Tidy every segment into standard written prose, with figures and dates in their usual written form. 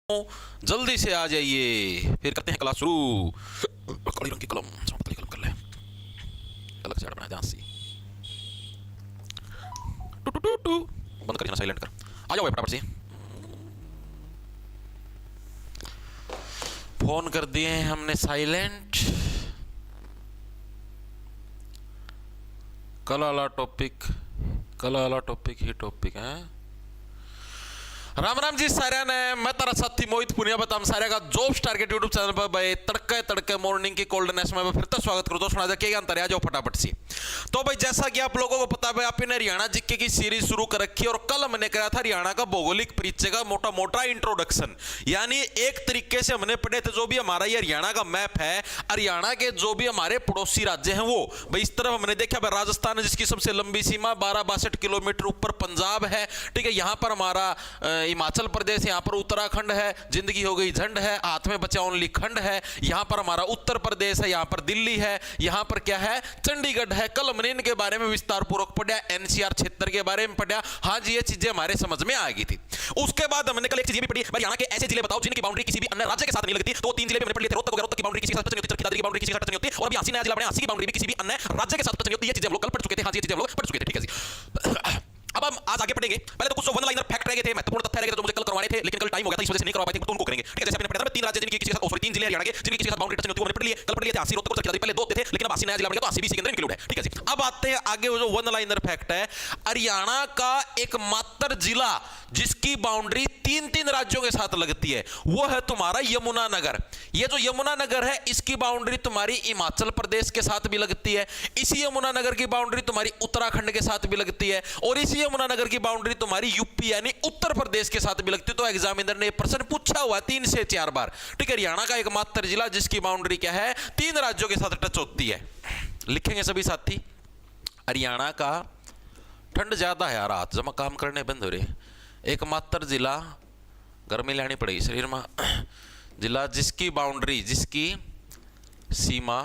जल्दी से आ जाइए, फिर करते हैं क्लास शुरू। काली रंग की कलम, पतली कलम कर ले, अलग से बनाए ध्यान से। टू टू टू टू बंद कर, साइलेंट कर। आ जाओ फटाफट से। फोन कर दिए हैं हमने साइलेंट। कल वाला टॉपिक ही टॉपिक है। राम राम जी सारे ने, मैं तारा साथी मोहित पुनिया बताम सारे का जॉब स्टार के यूट्यूब चैनल पर भाई तड़के तड़के मॉर्निंग की कोल्ड नेस में फिर तो स्वागत करो। तो सुना जा क्या अंतर है, आ जाओ फटाफट से। तो भाई जैसा कि आप लोगों को पता है, आपने हरियाणा जीके की सीरीज शुरू कर रखी है और कल हमने करा था हरियाणा का भौगोलिक परिचय का मोटा मोटा इंट्रोडक्शन। यानी एक तरीके से हमने पढ़े थे जो भी हमारा ये हरियाणा का मैप है, हरियाणा के जो भी हमारे पड़ोसी राज्य हैं वो भाई इस तरफ हमने देखा भाई राजस्थान जिसकी सबसे लंबी सीमा 1262 किलोमीटर, ऊपर पंजाब है, ठीक है। यहां पर हमारा हिमाचल प्रदेश, यहां पर उत्तराखंड है, जिंदगी हो गई झंड है, हाथ में बचा ओनली खंड है। यहां पर हमारा उत्तर प्रदेश है, यहां पर दिल्ली है, यहां पर क्या है चंडीगढ़ है। कल हमने इनके बारे में विस्तार पूर्वक पढ़ा, एनसीआर क्षेत्र के बारे में पढ़ा। हाँ जी, ये चीजें हमारे समझ में आ गई थी। उसके बाद हमने कल एक चीज भी पढ़ी, हरियाणा के ऐसे जिले बताओ जिनकी बाउंड्री किसी भी अन्य राज्य के साथ नहीं लगती। तो तीन जिले हमने पढ़ लिए थे, रोहतक की बाउंड्री किसी के साथ नहीं होती, दादरी की बाउंड्री किसी के साथ नहीं होती, और अभी हांसी नया जिला बना, हांसी की बाउंड्री भी किसी भी अन्य राज्य के साथ नहीं होती। ये चीजें हम लोग कल पढ़ चुके थे। हाँ जी, ये चीजें हम लोग पढ़ चुके थे, ठीक है जी। अब हम आज आगे पढ़ेंगे। पहले तो कुछ वन लाइनर फैक्ट रह गए थे, महत्वपूर्ण तथ्य रह गए थे जो मुझे कल करवाने थे, लेकिन कल टाइम हो गया था, इस वजह से नहीं करवा पाए थे, तो उनको करेंगे, ठीक है। जैसे आपने पढ़ा था तीन राज्य जिनकी किसी के साथ, तीन जिले हरियाणा के जिनकी किसी के साथ बाउंड्री टच नहीं होती, वो हमने पढ़ लिए। कल पढ़ लिए थे हांसी, रोहतक, दादरी, पहले दो थे, लेकिन अब हांसी नया जिला बन गया तो हांसी भी इसी के अंदर इंक्लूड है, ठीक है जी। अब आते हैं आगे, वो जो वन लाइनर फैक्ट है, हरियाणा का एकमात्र जिला जिसकी बाउंड्री तीन तीन राज्यों के साथ लगती है वो है तुम्हारा यमुनानगर। ये जो यमुनानगर है इसकी बाउंड्री तुम्हारी हिमाचल प्रदेश के साथ भी लगती है, इसी यमुनानगर की बाउंड्री तुम्हारी उत्तराखंड के साथ भी लगती है, और इसी यमुनानगर की बाउंड्री तुम्हारी यूपी यानी उत्तर प्रदेश के साथ भी लगती है। तो एग्जामिनर ने प्रश्न पूछा हुआ 3 से 4 बार, ठीक है। हरियाणा का एकमात्र जिला जिसकी बाउंड्री क्या है, 3 राज्यों के साथ टच होती है। लिखेंगे सभी साथी। हरियाणा का, ठंड ज्यादा है यार, हाथ जमा काम करने बंद हो रहे। एकमात्र जिला, गर्मी लानी पड़ेगी शरीर में, जिला जिसकी बाउंड्री, जिसकी सीमा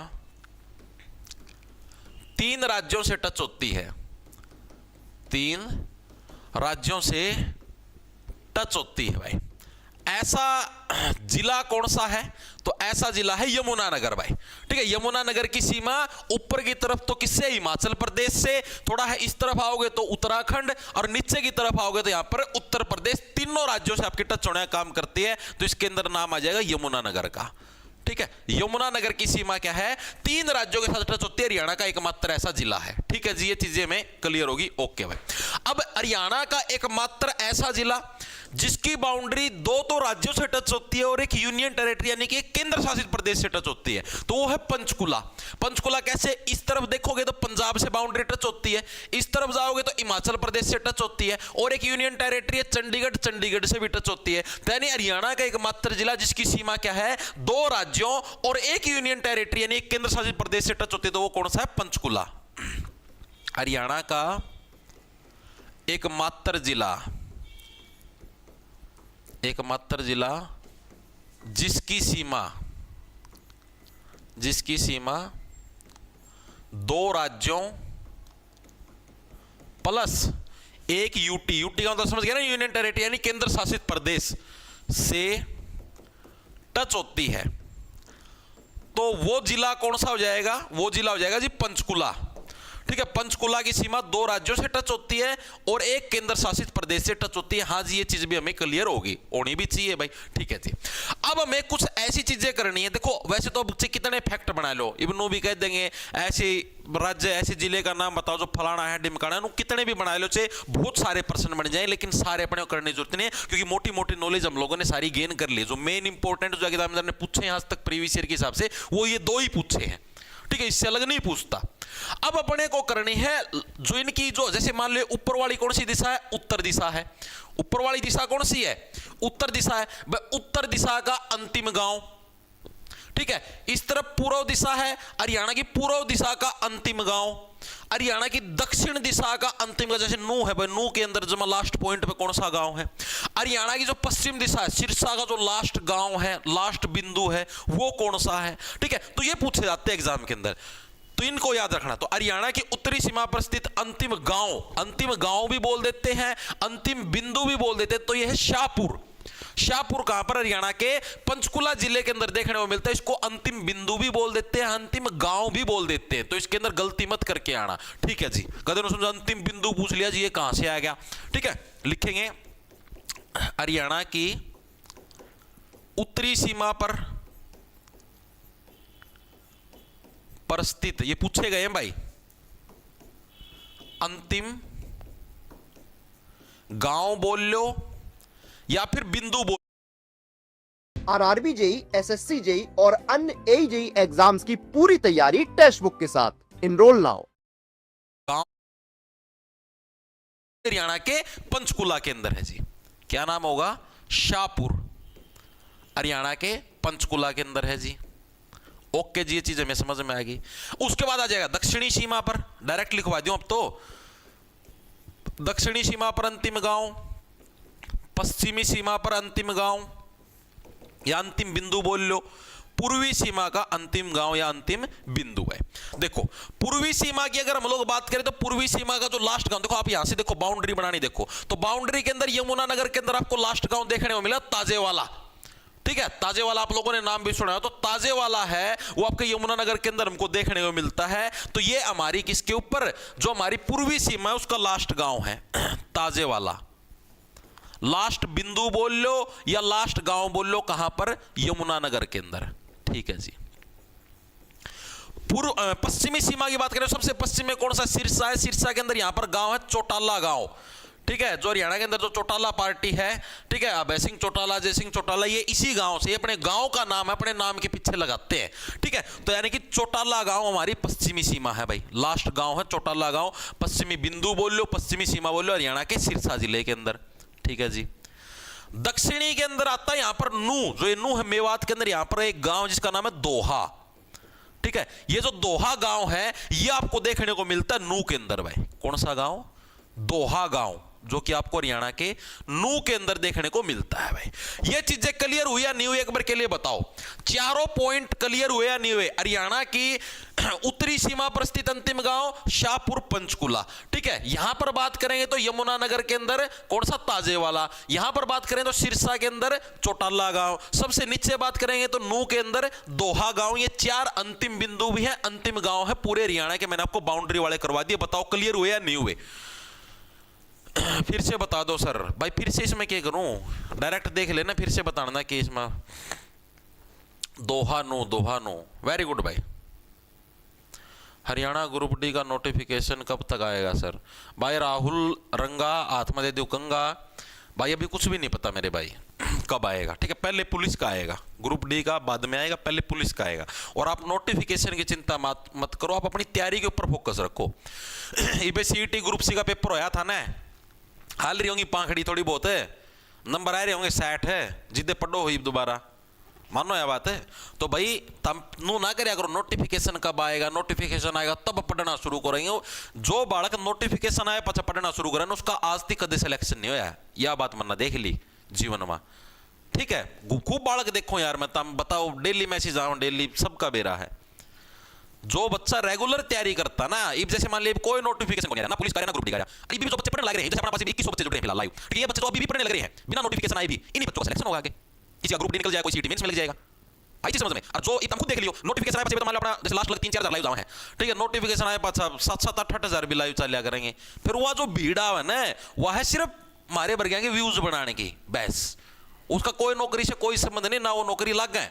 3 राज्यों से टच होती है, 3 राज्यों से टच होती है भाई। ऐसा जिला कौन सा है, तो ऐसा जिला है यमुनानगर भाई, ठीक है। यमुनानगर की सीमा ऊपर की तरफ तो किससे, हिमाचल प्रदेश से, थोड़ा है इस तरफ आओगे तो उत्तराखंड, और नीचे की तरफ आओगे तो यहां पर उत्तर प्रदेश। तीनों राज्यों से आपकी टच होने का काम करती है, तो इसके अंदर नाम आ जाएगा यमुनानगर का, ठीक है। यमुनानगर की सीमा क्या है, 3 राज्यों के साथ टच होती है, हरियाणा का एकमात्र ऐसा जिला है, ठीक है जी। ये चीजें में क्लियर होगी, ओके भाई। अब हरियाणा का एकमात्र ऐसा जिला जिसकी बाउंड्री 2 तो राज्यों से टच होती है और एक यूनियन टेरिटरी यानी कि एक केंद्र शासित प्रदेश से टच होती है, तो वो है पंचकुला। पंचकुला कैसे, इस तरफ देखोगे तो पंजाब से बाउंड्री टच होती है, इस तरफ जाओगे तो हिमाचल प्रदेश से टच होती है, और एक यूनियन टेरिटरी है चंडीगढ़, चंडीगढ़ से भी टच होती है। यानी हरियाणा का एकमात्र जिला जिसकी सीमा क्या है, 2 राज्यों और एक यूनियन टेरिटरी यानी एक केंद्र शासित प्रदेश से टच होती है, तो वो कौन सा है, पंचकुला। हरियाणा का एकमात्र जिला, एकमात्र जिला जिसकी सीमा 2 राज्यों प्लस एक यूटी, यूटी का मतलब समझ गया ना, यूनियन टेरिटरी यानी केंद्र शासित प्रदेश से टच होती है, तो वो जिला कौन सा हो जाएगा, वो जिला हो जाएगा जी पंचकुला, ठीक है। पंचकुला की सीमा 2 राज्यों से टच होती है और एक केंद्र शासित प्रदेश से टच होती है। हाँ जी, ये चीज भी हमें क्लियर होगी, होनी भी चाहिए भाई, ठीक है जी। अब हमें कुछ ऐसी चीजें करनी है, देखो वैसे तो बच्चे कितने फैक्ट बना लो, इब्नू भी कह देंगे ऐसे राज्य ऐसे जिले का नाम बताओ जो फलाना है ढिमकाना है, कितने भी बना लो, चाहे बहुत सारे प्रश्न बन जाए, लेकिन सारे अपने को करने की जरूरत नहीं है, क्योंकि मोटी मोटी नॉलेज हम लोगों ने सारी गेन कर ली। जो मेन इंपॉर्टेंट जो एग्जामिनर ने पूछे आज तक प्रीवियस ईयर के हिसाब से, वो ये 2 ही पूछे हैं, ठीक है, इससे अलग नहीं पूछता। अब अपने को करनी है जो इनकी, जो जैसे मान लो ऊपर वाली कौन सी दिशा है, उत्तर दिशा है। ऊपर वाली दिशा कौन सी है, उत्तर दिशा है। उत्तर दिशा का अंतिम गांव, ठीक है। इस तरफ पूर्व दिशा है, हरियाणा की पूर्व दिशा का अंतिम गांव। हरियाणा की दक्षिण दिशा का अंतिम गांव, जैसे नू है भाई, नू के अंदर जमा लास्ट पॉइंट पे कौन सा गांव है। हरियाणा की जो पश्चिम दिशा है, सिरसा का जो लास्ट गांव है, लास्ट बिंदु है, वो कौन सा है, ठीक है। तो ये पूछे जाते हैं एग्जाम के अंदर, तो इनको याद रखना। तो हरियाणा की उत्तरी सीमा पर स्थित अंतिम गांव भी बोल देते हैं, अंतिम बिंदु भी बोल देते हैं, तो यह है शाहपुर। शाहपुर कहां पर? हरियाणा के पंचकुला जिले के अंदर देखने को मिलता है। इसको अंतिम बिंदु भी बोल देते हैं, अंतिम गांव भी बोल देते हैं, तो इसके अंदर गलती मत करके आना, ठीक है जी। कदम समझो अंतिम बिंदु पूछ लिया जी, ये कहां से आ गया, ठीक है। लिखेंगे हरियाणा की उत्तरी सीमा पर स्थित, ये पूछे गए हैं भाई, अंतिम गांव बोल लो या फिर बिंदु बोल। आरआरबी जेई, एसएससी जेई और अन्य एई जेई एग्जाम्स की पूरी तैयारी टेक्स्ट बुक के साथ। Enrol now. हरियाणा के पंचकुला के अंदर है जी। क्या नाम होगा? शाहपुर, हरियाणा के पंचकुला के अंदर है जी। ओके जी, ये चीज हमें समझ में आएगी। उसके बाद आ जाएगा दक्षिणी सीमा पर, डायरेक्ट लिखवा दूं अब तो। दक्षिणी सीमा पर अंतिम गांव, पश्चिमी सीमा पर अंतिम गांव या अंतिम बिंदु बोल लो। पूर्वी सीमा का अंतिम गांव या अंतिम बिंदु है। देखो पूर्वी सीमा की अगर हम लोग बात करें तो पूर्वी सीमा का जो लास्ट गांव, देखो आप यहां से देखो बाउंड्री बनानी, देखो तो बाउंड्री के अंदर यमुनानगर के अंदर आपको लास्ट गांव देखने को मिला ताजेवाला, ठीक है। ताजेवाला आप लोगों ने नाम भी सुना है, तो ताजेवाला है वो आपके यमुनानगर के अंदर हमको देखने को मिलता है। तो ये हमारी किसके ऊपर, जो हमारी पूर्वी सीमा है उसका लास्ट गांव है ताजेवाला। लास्ट बिंदु बोल लो या लास्ट गांव बोल लो, कहां पर? यमुनानगर के अंदर, ठीक है जी। पश्चिमी सीमा की बात करें, सबसे पश्चिम में कौन सा? सिरसा है। सिरसा के अंदर यहां पर गांव है चौटाला गांव, ठीक है। जो हरियाणा के अंदर जो चौटाला पार्टी है, ठीक है, अभय सिंह चौटाला, जय सिंह चौटाला, ये इसी गांव से, अपने गांव का नाम है, अपने नाम के पीछे लगाते हैं, ठीक है। तो यानी कि चौटाला गांव हमारी पश्चिमी सीमा है भाई, लास्ट गांव है चौटाला गांव। पश्चिमी बिंदु बोल लो, पश्चिमी सीमा बोल लो, हरियाणा के सिरसा जिले के अंदर, ठीक है जी। दक्षिणी के अंदर आता है यहां पर नू, जो ये नू है मेवात के अंदर, यहां पर एक गांव जिसका नाम है दोहा, ठीक है। ये जो दोहा गांव है ये आपको देखने को मिलता है नू के अंदर भाई। कौन सा गांव? दोहा गांव, जो कि आपको हरियाणा के नू के अंदर देखने को मिलता है भाई। ये चीजें क्लियर हुई या नहीं हुई, एक बार के लिए बताओ। चारों पॉइंट क्लियर हुए या नहीं हुए? हरियाणा की उत्तरी सीमा पर स्थित अंतिम गांव शाहपुर पंचकुला, ठीक है। यहां पर बात करेंगे तो यमुनानगर के अंदर कौन सा? ताजेवाला। यहां पर बात करें तो सिरसा के अंदर चौटाला गांव। सबसे नीचे बात करेंगे तो नू के अंदर दोहा गांव। ये चार अंतिम बिंदु भी है, अंतिम गांव है पूरे हरियाणा के। मैंने आपको बाउंड्री वाले करवा दिए, बताओ क्लियर हुए या नहीं हुए? फिर से बता दो सर भाई, फिर से इसमें क्या करूं? डायरेक्ट देख लेना, फिर से बताना कि इसमें दोहा नो। वेरी गुड भाई। हरियाणा ग्रुप डी का नोटिफिकेशन कब तक आएगा सर? भाई राहुल रंगा, आत्मदे दुकंगा, भाई अभी कुछ भी नहीं पता मेरे भाई कब आएगा, ठीक है। पहले पुलिस का आएगा, ग्रुप डी का बाद में आएगा, पहले पुलिस का आएगा। और आप नोटिफिकेशन की चिंता मत करो, आप अपनी तैयारी के ऊपर फोकस रखो। इबे सीईटी ग्रुप सी का पेपर होया था ना, हाल रही होंगी पाखड़ी थोड़ी बहुत है, नंबर आ रहे होंगे 60 है, जिद्दे पढ़ो हुई दोबारा, मानो यह बात है। तो भाई तम नू ना करे करो, नोटिफिकेशन कब आएगा, नोटिफिकेशन आएगा तब पढ़ना शुरू करेंगे। जो बालक नोटिफिकेशन आए पचा पढ़ना शुरू करें उसका आज तक कदे सिलेक्शन नहीं होया, यह बात मन्ना देख ली जीवन में, ठीक है। खूब बालक देखो यार, मैं तम बताओ डेली मैसेज आऊं, डेली सबका बेरा है। जो बच्चा रेगुलर तैयारी करता ना, इब जैसे मान लीजिए कोई नोटिफिकेशन को नहीं ना पुलिस का ना ग्रुप डी का, अभी भी जो बच्चे पढ़ने लग रहे हैं, जैसे अपने पास 2100 बच्चे जुड़ रहे हैं फिलहाल लाइव, ठीक है। ये बच्चे तो अभी भी पढ़ने लग रहे हैं बिना नोटिफिकेशन आए भी, इन्हीं बच्चों का सिलेक्शन होगा आगे। किसी का ग्रुप डी निकल जाएगा, कोई सीटी मेंस मिल जाएगा, आई चीज समझ में। और जो तुम खुद देख लियो, नोटिफिकेशन आए तो मान लो अपना जैसे लास्ट 3-4 हजार लाइव जाओ है, ठीक है। नोटिफिकेशन आए 7-8 हजार भी लाइव चलिया करेंगे, फिर वह जो भीड़ है ना, वह है सिर्फ हमारे वर्ग के व्यूज बनाने की, बस। उसका कोई नौकरी से कोई संबंध नहीं, ना वो नौकरी लग गए।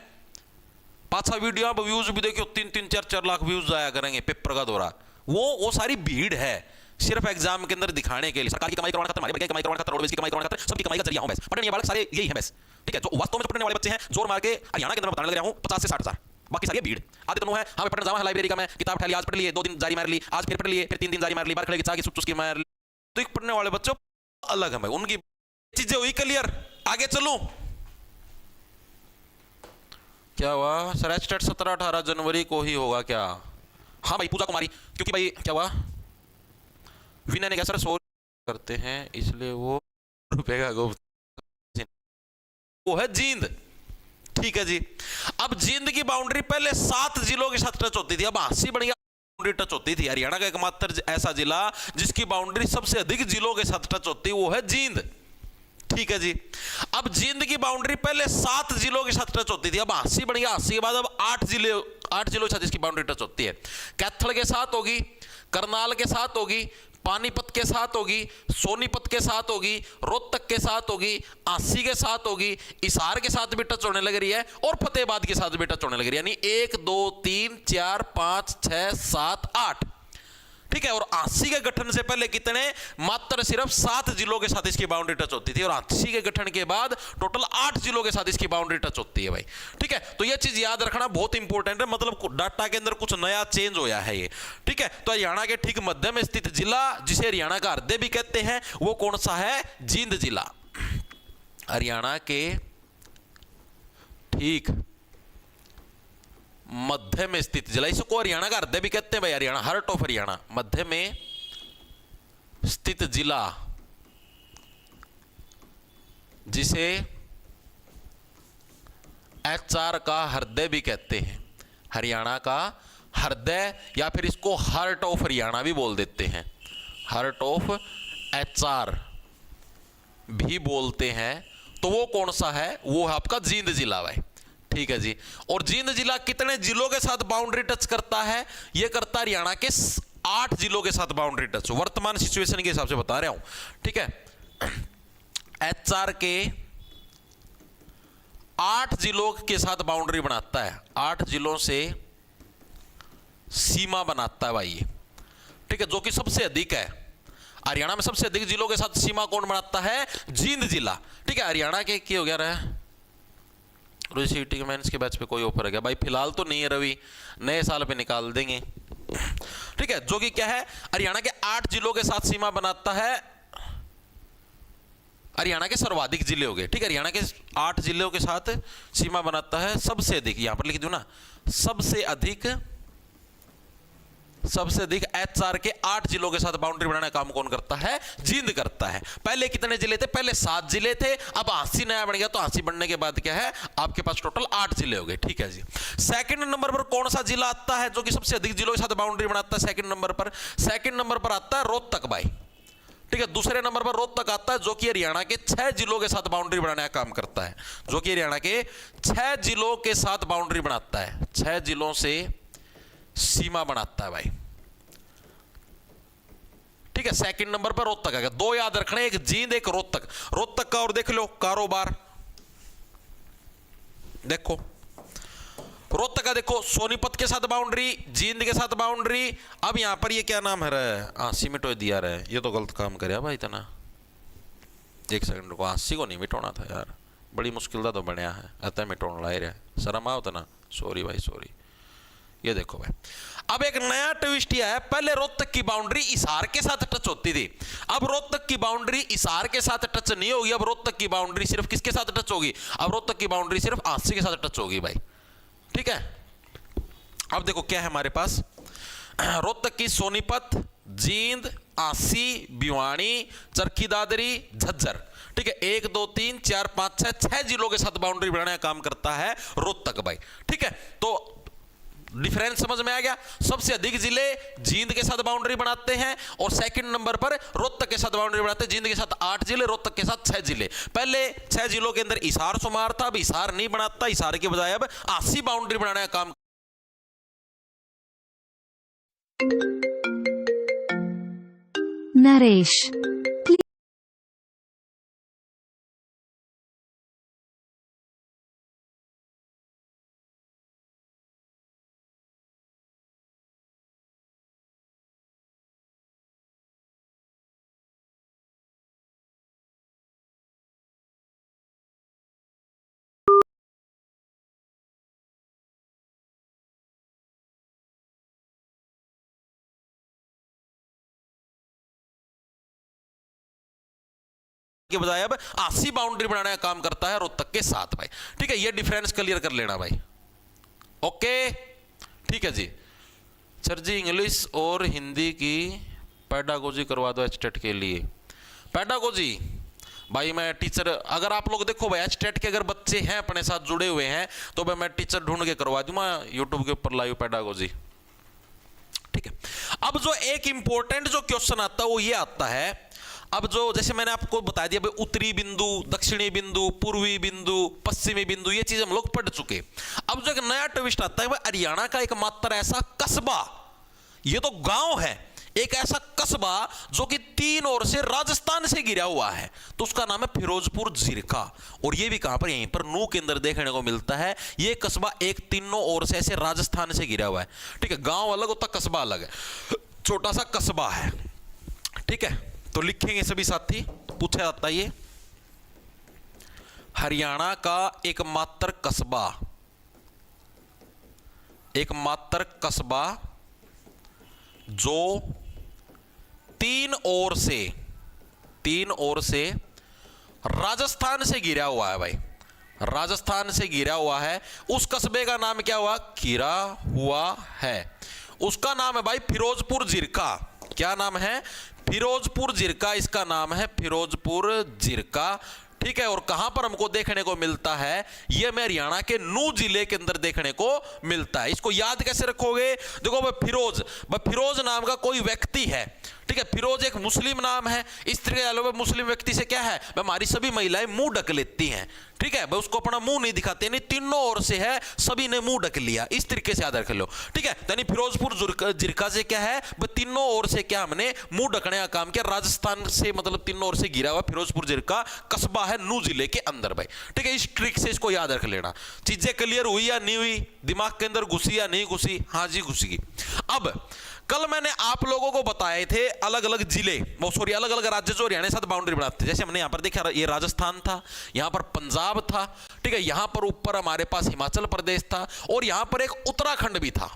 पांच वीडियो आप व्यूज भी देखियो, 3-4 लाख व्यूज आया करेंगे पेपर का दौरा। वो सारी भीड़ है सिर्फ एग्जाम के अंदर दिखाने के लिए। सरकार की कमाई करवाना खत्म, हमारे बच्चे की कमाई करवाना खत्म, रोडवेज की कमाई करवाना खत्म, सबकी कमाई का जरिया हूं बस। पढ़ने वाले सारे यही है बस, ठीक है। जो वास्तव में पढ़ने वाले बच्चे हैं, जोर मार के हरियाणा के अंदर बताने लग रहा हूं 50 से 60 हजार, बाकी सारी भीड़। आधे तो है हमें पढ़ने जावा है लाइब्रेरी का, मैं किताब उठा ली, आज पढ़ लिए, 2 दिन जारी मार ली, आज फिर पढ़ लिए, फिर 3 दिन जारी मार ली, बार खड़े की चाह की सुचुस की मार ली। तो एक पढ़ने वाले बच्चों अलग है भाई, उनकी चीजें हुई क्लियर। आगे चलूं, क्या हुआ सर? एचटेट 17-18 जनवरी को ही होगा क्या? हाँ भाई पूजा कुमारी, क्योंकि भाई क्या हुआ, विनय ने कहा सर 100 करते हैं इसलिए वो रुपए का वो है जींद, ठीक है जी। अब जींद की बाउंड्री पहले 7 जिलों के साथ टच होती थी, अब 80 बन गया बाउंड्री टच होती थी। हरियाणा का एकमात्र ऐसा जिला जिसकी बाउंड्री सबसे अधिक जिलों के साथ टच होती है वो है जींद, ठीक है जी। अब जींद की बाउंड्री पहले 7 जिलों के साथ टच होती थी, अब 80 बन गया, 80 के बाद अब 8 जिलों के साथ इसकी बाउंड्री टच होती है। कैथल के साथ होगी, करनाल के साथ होगी, पानीपत के साथ होगी, सोनीपत के साथ होगी, रोहतक के साथ होगी, आसी के साथ होगी, हिसार के साथ भी टच होने लग रही है और फतेहाबाद के साथ भी टच होने लग रही है। यानी 1 2 3 4 5 6 7 8, ठीक है। और 80 के गठन से पहले कितने, मात्र सिर्फ 7 जिलों के साथ इसकी बाउंड्री टच होती थी और 80 के गठन के बाद टोटल 8 जिलों के साथ इसकी बाउंड्री टच होती है भाई, ठीक है। तो यह चीज याद रखना बहुत इंपॉर्टेंट है, मतलब डाटा के अंदर कुछ नया चेंज होया है ये, ठीक है। तो हरियाणा के ठीक मध्य में स्थित जिला जिसे हरियाणा का हृदय भी कहते हैं वो कौन सा है, जींद जिला। हरियाणा के ठीक मध्य में स्थित जिला, इसको हरियाणा का हृदय भी कहते हैं भाई, हरियाणा हार्ट ऑफ हरियाणा, मध्य में स्थित जिला जिसे एचआर का हृदय भी कहते हैं, हरियाणा का हृदय या फिर इसको हार्ट ऑफ हरियाणा भी बोल देते हैं, हार्ट ऑफ एचआर भी बोलते हैं। तो वो कौन सा है, वो है आपका जींद जिला भाई, ठीक है जी। और जींद जिला कितने जिलों के साथ बाउंड्री टच करता है, ये करता है हरियाणा के 8 जिलों के साथ बाउंड्री टच, वर्तमान सिचुएशन के हिसाब से बता रहा हूं, ठीक है। एचआर के 8 जिलों के साथ बाउंड्री बनाता है, 8 जिलों से सीमा बनाता है भाई ये, ठीक है, जो कि सबसे अधिक है। हरियाणा में सबसे अधिक जिलों के साथ सीमा कौन बनाता है, जींद जिला, ठीक है। हरियाणा के हो गया रहा सीटी के मेंस के बैच पे कोई ऑफर है क्या भाई, फिलहाल तो नहीं है रवि, नए साल पे निकाल देंगे, ठीक है। जो कि क्या है, हरियाणा के 8 जिलों के साथ सीमा बनाता है, हरियाणा के सर्वाधिक जिले हो गए, ठीक है। हरियाणा के 8 जिलों के साथ सीमा बनाता है, सबसे अधिक यहां पर लिख दो ना, सबसे अधिक एचआर के 8 जिलों के साथ बाउंड्री बनाने का काम कौन करता है, जींद करता है। पहले कितने जिले थे, पहले 7 जिले थे, अब 80 नया बन गया, तो 80 बनने के बाद क्या है, आपके पास टोटल 8 जिले हो गए, ठीक है जी। सेकंड नंबर पर कौन सा जिला आता है जो कि सबसे अधिक जिलों के साथ बाउंड्री बनाता है, सेकंड नंबर पर आता है रोहतक भाई, ठीक है। दूसरे नंबर पर रोहतक आता है जो कि हरियाणा के 6 जिलों के साथ बाउंड्री बनाने का काम करता है, जो कि हरियाणा के 6 जिलों के साथ बाउंड्री बनाता है, 6 जिलों से सीमा बनाता है भाई, ठीक है। सेकंड नंबर पर रोहतक है, 2 याद रखने, एक जींद एक रोहतक। रोहतक का और देख लो कारोबार, देखो रोहतक का, देखो सोनीपत के साथ बाउंड्री, जींद के साथ बाउंड्री। अब यहां पर ये क्या नाम है, सीमिटो दिया रहा है, ये तो गलत काम करे भाई इतना, एक सेकंड को 80 को नहीं मिटाना था यार, बड़ी मुश्किल था तो बनया है, अतः मिटाना ला रहा है, शर्म आओ तना, सॉरी भाई सॉरी। ये देखो भाई, अब एक नया ट्विस्ट यह है, पहले रोहतक की बाउंड्री हिसार के साथ टच होती थी, अब रोहतक की बाउंड्री हिसार के साथ टच नहीं होगी, अब रोहतक की बाउंड्री सिर्फ किसके साथ टच होगी, अब रोहतक की बाउंड्री सिर्फ 80 के साथ टच होगी भाई, ठीक है। अब देखो क्या है हमारे पास, रोहतक की सोनीपत, जींद, आसी, भिवानी, चरखी दादरी, झज्जर, ठीक है। 1 2 3 4 5 6 जिलों के साथ बाउंड्री बनाने का काम करता है रोहतक भाई, ठीक है। तो डिफरेंस समझ में आ गया, सबसे अधिक जिले जींद के साथ बाउंड्री बनाते हैं और सेकंड नंबर पर रोहतक के साथ बाउंड्री बनाते हैं, जींद के साथ 8 जिले, रोहतक के साथ 6 जिले। पहले 6 जिलों के अंदर हिसार शुमार था, अब हिसार नहीं बनाता, हिसार के बजाय अब 80 बाउंड्री बनाने का काम। नरेश के बजाय अब 80 बाउंड्री बनाने का काम करता है रोहतक के साथ भाई, ठीक है। ये डिफरेंस क्लियर कर लेना भाई, ओके, ठीक है जी। सर जी इंग्लिश और हिंदी की पेडागोजी करवा दो एचटेट के लिए। पेडागोजी भाई मैं टीचर, अगर आप लोग देखो भाई एचटेट के अगर बच्चे हैं अपने साथ जुड़े हुए हैं तो भाई मैं टीचर ढूंढ के करवा दूंगा यूट्यूब के ऊपर लाइव पेडागोजी, ठीक है। अब जो एक इंपॉर्टेंट जो क्वेश्चन आता है वो ये आता है, अब जो जैसे मैंने आपको बता दिया भाई, उत्तरी बिंदु, दक्षिणी बिंदु, पूर्वी बिंदु, पश्चिमी बिंदु, ये चीज हम लोग पढ़ चुके। अब जो एक नया ट्विस्ट आता है भाई, हरियाणा का एकमात्र ऐसा कस्बा, ये तो गांव है, एक ऐसा कस्बा जो कि तीन ओर से राजस्थान से घिरा हुआ है, तो उसका नाम है फिरोजपुर जिरका। और ये भी कहां पर, यहीं पर नू के अंदर देखने को मिलता है। ये कस्बा एक तीनों ओर से ऐसे राजस्थान से घिरा हुआ है, ठीक है। गांव अलग होता, कस्बा अलग है, छोटा सा कस्बा है, ठीक है। तो लिखेंगे सभी साथी, पूछा जाता है ये हरियाणा का एकमात्र कस्बा, एकमात्र कस्बा जो तीन ओर से राजस्थान से घिरा हुआ है भाई, राजस्थान से घिरा हुआ है। उस कस्बे का नाम क्या हुआ, घिरा हुआ है, उसका नाम है भाई फिरोजपुर जिरका। क्या नाम है, फिरोजपुर जिरका, इसका नाम है फिरोजपुर जिरका, ठीक है। और कहां पर हमको देखने को मिलता है, यह मैं हरियाणा के नू जिले के अंदर देखने को मिलता है। इसको याद कैसे रखोगे, देखो भाई फिरोज नाम का कोई व्यक्ति है, ठीक है। फिरोज एक मुस्लिम नाम है। इस तरीके से मुस्लिम व्यक्ति से क्या है, हमारी सभी महिलाएं मुंह ढक लेती हैं, ठीक है भाई, उसको अपना मुंह नहीं दिखाते, नहीं तीनों ओर से है, सभी ने मुंह ढक लिया, इस तरीके से याद रख लो, ठीक है। यानी फिरोजपुर जिरका से क्या है, तीनों ओर से क्या हमने मुंह ढकने का काम किया, राजस्थान से मतलब तीनों ओर से घिरा हुआ फिरोजपुर जिरका कस्बा है नू जिले के अंदर भाई, ठीक है। इस ट्रिक से इसको याद रख लेना। चीजें क्लियर हुई या नहीं हुई, दिमाग के अंदर घुसी या नहीं घुसी, हाँ जी घुसी। अब कल मैंने आप लोगों को बताए थे अलग अलग जिले, अलग अलग राज्य जो हरियाणा के साथ बाउंड्री बनाते हैं। जैसे हमने यहां पर देखा, ये राजस्थान था, यहां पर पंजाब था, ठीक है, यहां पर ऊपर हमारे पास हिमाचल प्रदेश था, और यहां पर एक उत्तराखंड भी था।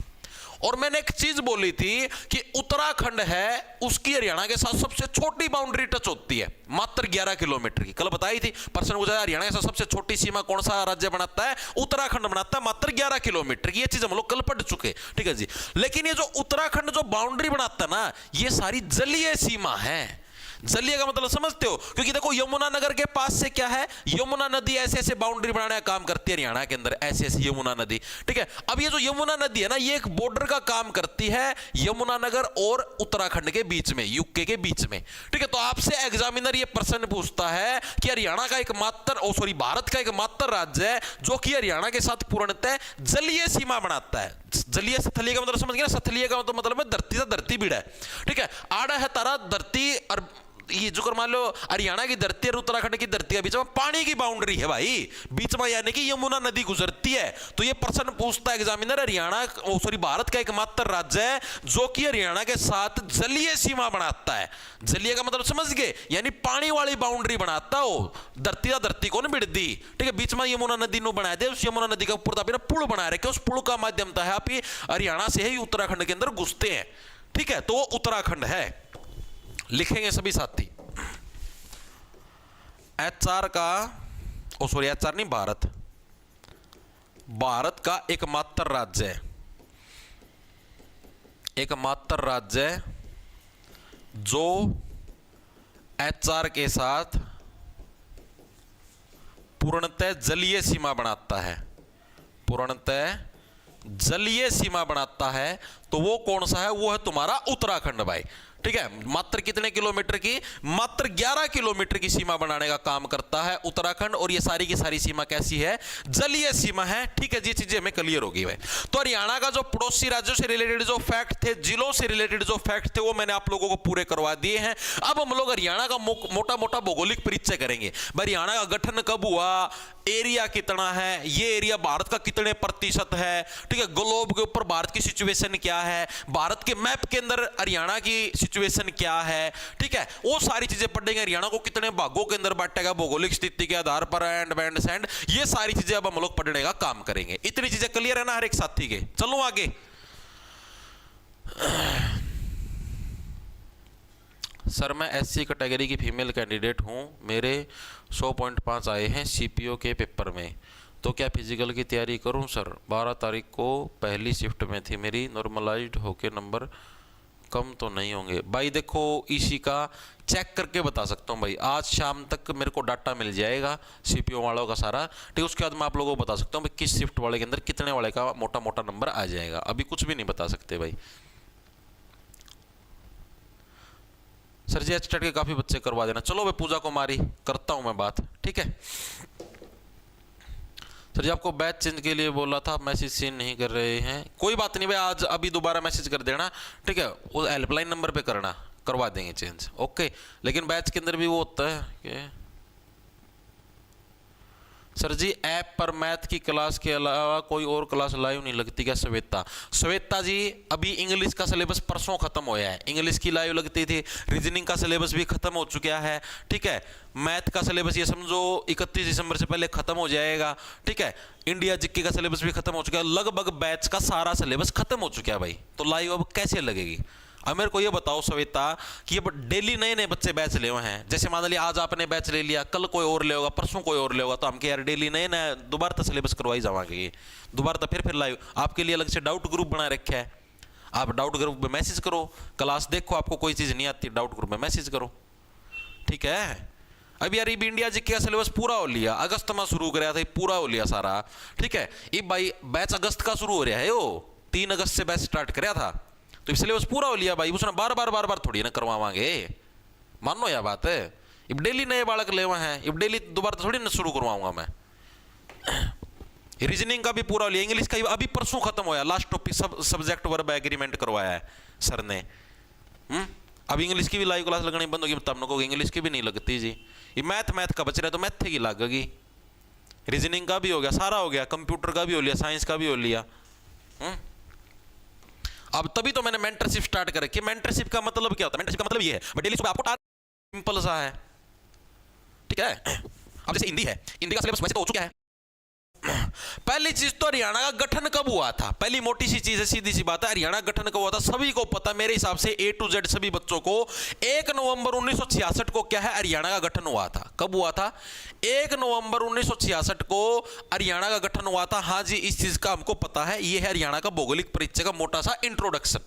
और मैंने एक चीज बोली थी कि उत्तराखंड है, उसकी हरियाणा के साथ सबसे छोटी बाउंड्री टच होती है, मात्र 11 किलोमीटर की। कल बताई थी, प्रश्न पूछा हरियाणा के साथ सबसे छोटी सीमा कौन सा राज्य बनाता है, उत्तराखंड बनाता है, मात्र 11 किलोमीटर की। ये चीज हम लोग कल पढ़ चुके, ठीक है जी। लेकिन ये जो उत्तराखंड जो बाउंड्री बनाता है ना, ये सारी जलीय सीमा है। जलीय का मतलब समझते हो, क्योंकि देखो यमुनानगर के पास से क्या है, यमुना नदी ऐसे ऐसे बाउंड्री बनाने का काम करती है हरियाणा के अंदर, ऐसे ऐसे यमुना नदी, ठीक है। अब ये जो यमुना नदी है ना, ये एक बॉर्डर का काम करती है यमुनानगर और उत्तराखंड के बीच में, यूके के बीच में, ठीक है। तो आपसे एग्जामिनर ये प्रश्न पूछता है कि हरियाणा का एकमात्र भारत का एकमात्र राज्य है जो कि हरियाणा के साथ पूर्णतः जलीय सीमा बनाता है। जलीय स्थलीय का मतलब समझ गए ना, स्थलीय का मतलब है धरती से धरती भिड़ा है, ठीक है। आड़ा है तारा धरती, और ये जो कर मान लो हरियाणा की धरती और उत्तराखंड की धरती के बीच में पानी की बाउंड्री है भाई, बीच में यानी कि यमुना नदी गुजरती है। तो ये प्रश्न पूछता है एग्जामिनर, भारत का एकमात्र राज्य है जो कि हरियाणा के साथ जलीय सीमा बनाता है। जलीय का मतलब समझ गए, यानी पानी वाली बाउंड्री बनाता हो, धरती का धरती को बिड़ दी, ठीक है। बीच में यमुना नदी नो बनाया दे, उस यमुना नदी का ऊपर पुल बना रखे, उस पुल का माध्यमता है आप हरियाणा से ही उत्तराखंड के अंदर घुसते हैं, ठीक है। तो उत्तराखंड है, लिखेंगे सभी साथी। HR का HR नहीं, भारत का एकमात्र राज्य है, एकमात्र राज्य जो HR के साथ पूर्णतः जलीय सीमा बनाता है, पूर्णतः जलीय सीमा बनाता है, तो वो कौन सा है, वो है तुम्हारा उत्तराखंड भाई, ठीक है। मात्र कितने किलोमीटर की, मात्र 11 किलोमीटर की सीमा बनाने का काम करता है उत्तराखंड, और ये सारी की सारी सीमा कैसी है, जलीय सीमा है, ठीक है जी। चीजें हमें क्लियर होगी भाई। तो हरियाणा का जो पड़ोसी राज्यों से रिलेटेड जो फैक्ट थे, जिलों से रिलेटेड जो फैक्ट थे, वो मैंने आप लोगों को पूरे करवा दिए हैं। अब हम लोग हरियाणा का मोटा मोटा भौगोलिक परिचय करेंगे। हरियाणा का गठन कब हुआ, एरिया कितना है, ये एरिया भारत का कितने प्रतिशत है, ठीक है। ग्लोब के ऊपर भारत की सिचुएशन क्या है, भारत के मैप के अंदर हरियाणा की सिचुएशन क्या है, ठीक है। वो सारी चीजें पढ़ेंगे। हरियाणा को कितने भागों के अंदर बांटेगा भौगोलिक स्थिति के आधार पर, एंड ये सारी चीजें अब हम लोग पढ़ने का काम करेंगे। इतनी चीजें क्लियर है ना हर एक साथी के। चलो आगे। सर मैं SC कैटेगरी की फीमेल कैंडिडेट हूं, मेरे 100.5 आए हैं CPO के पेपर में, तो क्या फिजिकल की तैयारी करूं सर? 12 तारीख को पहली शिफ्ट में थी मेरी, नॉर्मलाइज्ड होके नंबर कम तो नहीं होंगे? भाई देखो इसी का चेक करके बता सकता हूँ भाई, आज शाम तक मेरे को डाटा मिल जाएगा CPO वालों का सारा, ठीक। उसके बाद मैं आप लोगों को बता सकता हूँ भाई किस शिफ्ट वाले के अंदर कितने वाले का मोटा मोटा नंबर आ जाएगा। अभी कुछ भी नहीं बता सकते भाई। सर जी एचटेट के काफी बच्चे करवा देना। चलो भाई पूजा कुमारी करता हूं मैं बात, ठीक है। सर जी आपको बैच चेंज के लिए बोला था, मैसेज सीन नहीं कर रहे हैं। कोई बात नहीं भाई, आज अभी दोबारा मैसेज कर देना, ठीक है। वो हेल्पलाइन नंबर पे करना, करवा देंगे चेंज, ओके। लेकिन बैच के अंदर भी वो होता है कि सर जी ऐप पर मैथ की क्लास के अलावा कोई और क्लास लाइव नहीं लगती क्या? श्वेता जी अभी इंग्लिश का सिलेबस परसों खत्म होया है, इंग्लिश की लाइव लगती थी, रीजनिंग का सिलेबस भी खत्म हो चुका है, ठीक है। मैथ का सिलेबस ये समझो 31 दिसंबर से पहले खत्म हो जाएगा, ठीक है। इंडिया जीके का सिलेबस भी खत्म हो चुका है, लगभग बैच का सारा सिलेबस खत्म हो चुका है भाई, तो लाइव अब कैसे लगेगी? अब मेरे को ये बताओ श्वेता कि ये डेली नए नए बच्चे बैच ले हुए हैं, जैसे मान लिया आज आपने बैच ले लिया, कल कोई और ले होगा, परसों कोई और ले होगा, तो हम यार डेली नए नए दोबारा तो सिलेबस करवाई जावांगे, ये दोबारा तो फिर लाइव आपके लिए अलग से डाउट ग्रुप बना रखा है। आप डाउट ग्रुप में मैसेज करो, क्लास देखो, आपको कोई चीज़ नहीं आती डाउट ग्रुप में मैसेज करो, ठीक है। अब यार इंडिया जी का सिलेबस पूरा हो लिया, अगस्त में शुरू कराया था, पूरा हो लिया सारा, ठीक है। ये भाई बैच अगस्त का शुरू हो रहा है, वो 3 अगस्त से बैच स्टार्ट कराया था, तो सिलेबस पूरा हो लिया भाई, उसने बार बार थोड़ी ना करवावांगे, मानो यह बात है। अब डेली नए बालक लेवा हैं, अब डेली दोबारा थोड़ी ना शुरू करवाऊंगा मैं। रीजनिंग का भी पूरा हो लिया, इंग्लिश का अभी परसों खत्म होया, last topic subject verb agreement करवाया है सर ने। अब इंग्लिश की भी लाइव क्लास लगनी बंद होगी, तब को इंग्लिश की भी नहीं लगती जी। ये मैथ का बच रहा है तो मैथ की लगेगी, रीजनिंग का भी हो गया, सारा हो गया, कंप्यूटर का भी हो लिया, साइंस का भी हो लिया। अब तभी तो मैंने मेंटरशिप स्टार्ट कर रखी है। मेंटरशिप का मतलब क्या होता है? मेंटरशिप का मतलब ये है बट डेली सुबह आपको सिंपल सा है, ठीक है। अब जैसे हिंदी है, हिंदी का सिलेबस वैसे तो हो चुका है। पहली चीज तो हरियाणा का गठन कब हुआ था, पहली मोटी सी चीज है, सीधी सी बात है, हरियाणा गठन कब हुआ था सभी को पता, मेरे हिसाब से A to Z सभी बच्चों को 1 नवंबर 1966 को क्या है हरियाणा का गठन हुआ था। कब हुआ था? 1 नवंबर 1966 को हरियाणा का गठन हुआ था। हाँ जी, इस चीज का हमको पता है, ये है हरियाणा का भौगोलिक परिचय का मोटा सा इंट्रोडक्शन,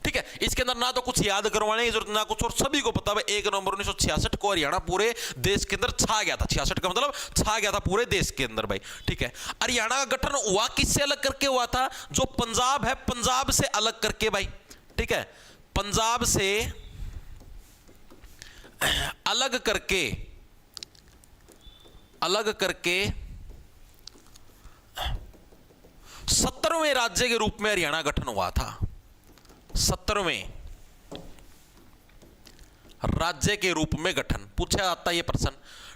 ठीक है। इसके अंदर ना तो कुछ याद करवाने की जरूरत ना कुछ, और सभी को पता है 1 नवंबर 1966 को हरियाणा पूरे देश के अंदर छा गया था। 66 का मतलब छा गया था पूरे देश के अंदर भाई, ठीक है। हरियाणा का गठन हुआ किससे अलग करके हुआ था? जो पंजाब है, पंजाब से अलग करके भाई, ठीक है। पंजाब से अलग करके 17वें राज्य के रूप में हरियाणा गठन हुआ था। 17वें राज्य के रूप में गठन पूछा जाता है ये प्रश्न,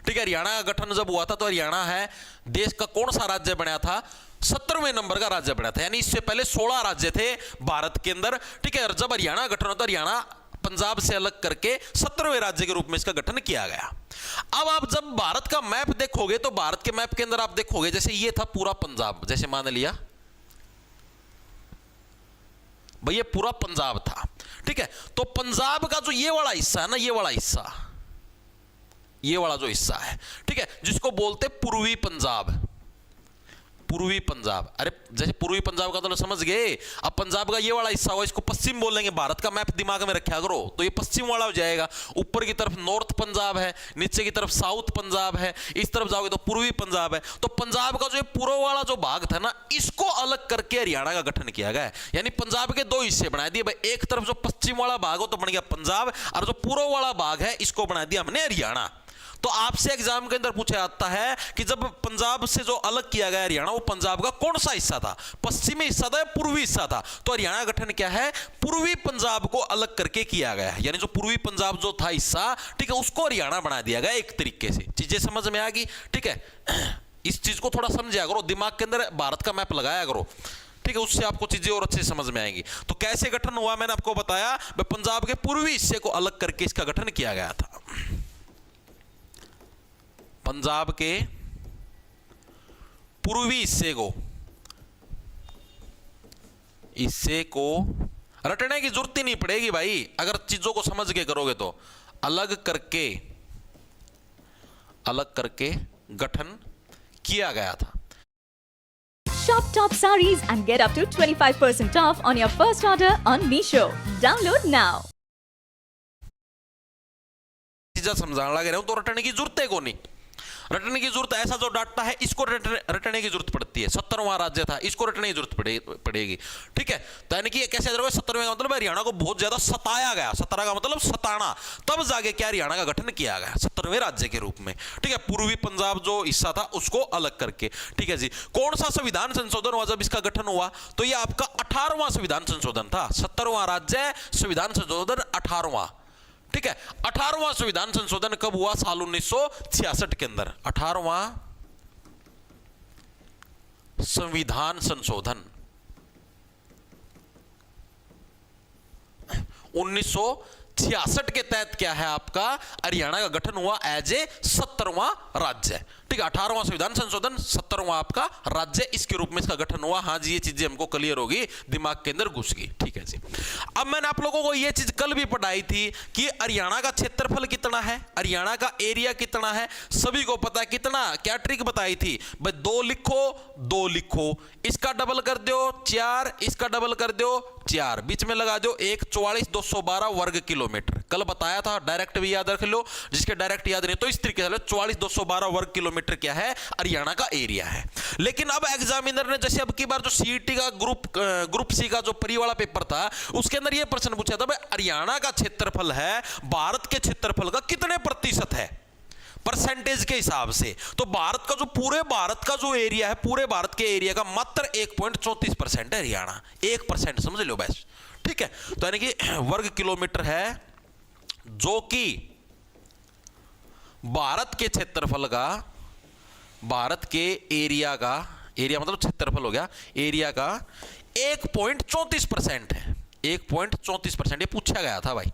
ठीक है। हरियाणा का गठन जब हुआ था तो हरियाणा है देश का कौन सा राज्य बना था? 17वें नंबर का राज्य बना था, यानी इससे पहले 16 राज्य थे भारत के अंदर, ठीक है। और जब हरियाणा गठन होता, हरियाणा पंजाब से अलग करके 17वें राज्य के रूप में इसका गठन किया गया। अब आप जब भारत का मैप देखोगे तो भारत के मैप के अंदर आप देखोगे जैसे ये था पूरा पंजाब, जैसे मान लिया भाई ये पूरा पंजाब था, ठीक है। तो पंजाब का जो ये वाला हिस्सा है ना, ये वाला हिस्सा, ये वाला जो हिस्सा है, ठीक है, जिसको बोलते पूर्वी पंजाब, पूर्वी पंजाब। अरे जैसे पूर्वी पंजाब का तो समझ गए, अब पंजाब का ये वाला हिस्सा हुआ, इसको पश्चिम बोलेंगे। भारत का मैप दिमाग में रखा करो तो ये पश्चिम वाला हो जाएगा। ऊपर की तरफ नॉर्थ पंजाब है, नीचे की तरफ साउथ पंजाब है, इस तरफ जाओगे तो पूर्वी पंजाब है। तो पंजाब का जो पूर्व वाला जो भाग था ना, इसको अलग करके हरियाणा का गठन किया गया है। यानी पंजाब के 2 हिस्से बना दिए भाई, एक तरफ जो पश्चिम वाला भाग हो तो बन गया पंजाब, और जो पूर्व वाला भाग है इसको बना दिया हमने हरियाणा। तो आपसे एग्जाम के अंदर पूछा जाता है कि जब पंजाब से जो अलग किया गया हरियाणा, वो पंजाब का कौन सा हिस्सा था? पश्चिमी हिस्सा था या पूर्वी हिस्सा था? तो हरियाणा का गठन क्या है? पूर्वी पंजाब को अलग करके किया गया है, यानी जो पूर्वी पंजाब जो था हिस्सा, ठीक है, उसको हरियाणा बना दिया गया एक तरीके से। चीजें समझ में आ गई, ठीक है। इस चीज को थोड़ा समझा करो, दिमाग के अंदर भारत का मैप लगाया करो, ठीक है, उससे आपको चीजें और अच्छे समझ में आएंगी। तो कैसे गठन हुआ मैंने आपको बताया, पंजाब के पूर्वी हिस्से को अलग करके इसका गठन किया गया था। पंजाब के पूर्वी हिस्से को रटने की जरूरत ही नहीं पड़ेगी भाई, अगर चीजों को समझ के करोगे तो। अलग करके गठन किया गया था। Shop top sarees and get up to 25% off on your first order on Meesho. Download now. चीज़ समझाने लगे रहे तो रटने की जरूरत है को नहीं। रटने की जरूरत, ऐसा जो डाटा है इसको रटने की जरूरत पड़ती है। 17वां राज्य था, इसको रटने की जरूरत पड़ेगी। ठीक है, तो यानी कि ये कैसे 17वें का मतलब हरियाणा को बहुत ज्यादा सताया गया, 17 का मतलब सताना, तब जाके क्या हरियाणा का गठन किया गया 17वें राज्य के रूप में। ठीक है, पूर्वी पंजाब जो हिस्सा था उसको अलग करके। ठीक है जी, कौन सा संविधान संशोधन हुआ जब इसका गठन हुआ? तो ये आपका 18वां संविधान संशोधन था। 17वां राज्य, संविधान संशोधन 18वां। ठीक है, 18वां संविधान संशोधन कब हुआ? साल 1966 के अंदर 18वां संविधान संशोधन 1966 के तहत क्या है आपका हरियाणा का गठन हुआ एज ए 17वां राज्य। ठीक है, 18वां संविधान संशोधन, 17वां आपका राज्य, इसके रूप में इसका गठन हुआ। हाँ जी, ये चीजें हमको क्लियर होगी, दिमाग के अंदर घुस गई। ठीक है जी, अब मैंने आप लोगों को ये चीज कल भी पढ़ाई थी कि हरियाणा का क्षेत्रफल कितना है, हरियाणा का एरिया कितना है, सभी को पता है कितना। क्या ट्रिक बताई थी भाई? 2 लिखो, 2 लिखो, इसका डबल कर दो 4, इसका डबल कर दो 4, बीच में लगा दो 1, 44,212 वर्ग किलोमीटर। कल बताया था, डायरेक्ट भी याद रख लो, जिसके डायरेक्ट याद नहीं तो इस तरीके से 44,212 वर्ग किलोमीटर क्या है हरियाणा का एरिया है। लेकिन अब एग्जामिनर ने जैसे अब की बार जो सीईटी का ग्रुप सी का जो प्री वाला पेपर था उसके अंदर यह प्रश्न पूछा था भाई हरियाणा का क्षेत्रफल है भारत के क्षेत्रफल का कितने प्रतिशत है परसेंटेज के हिसाब से? तो भारत का जो पूरे भारत का जो एरिया है, पूरे भारत के एरिया का मात्र 1.34% है हरियाणा, 1% समझ लो बस। ठीक है, तो यानी कि वर्ग किलोमीटर है जो कि भारत के क्षेत्रफल का, भारत के एरिया का, एरिया मतलब क्षेत्रफल हो गया, एरिया का 1.34% है। 1.34% ये पूछा गया था भाई।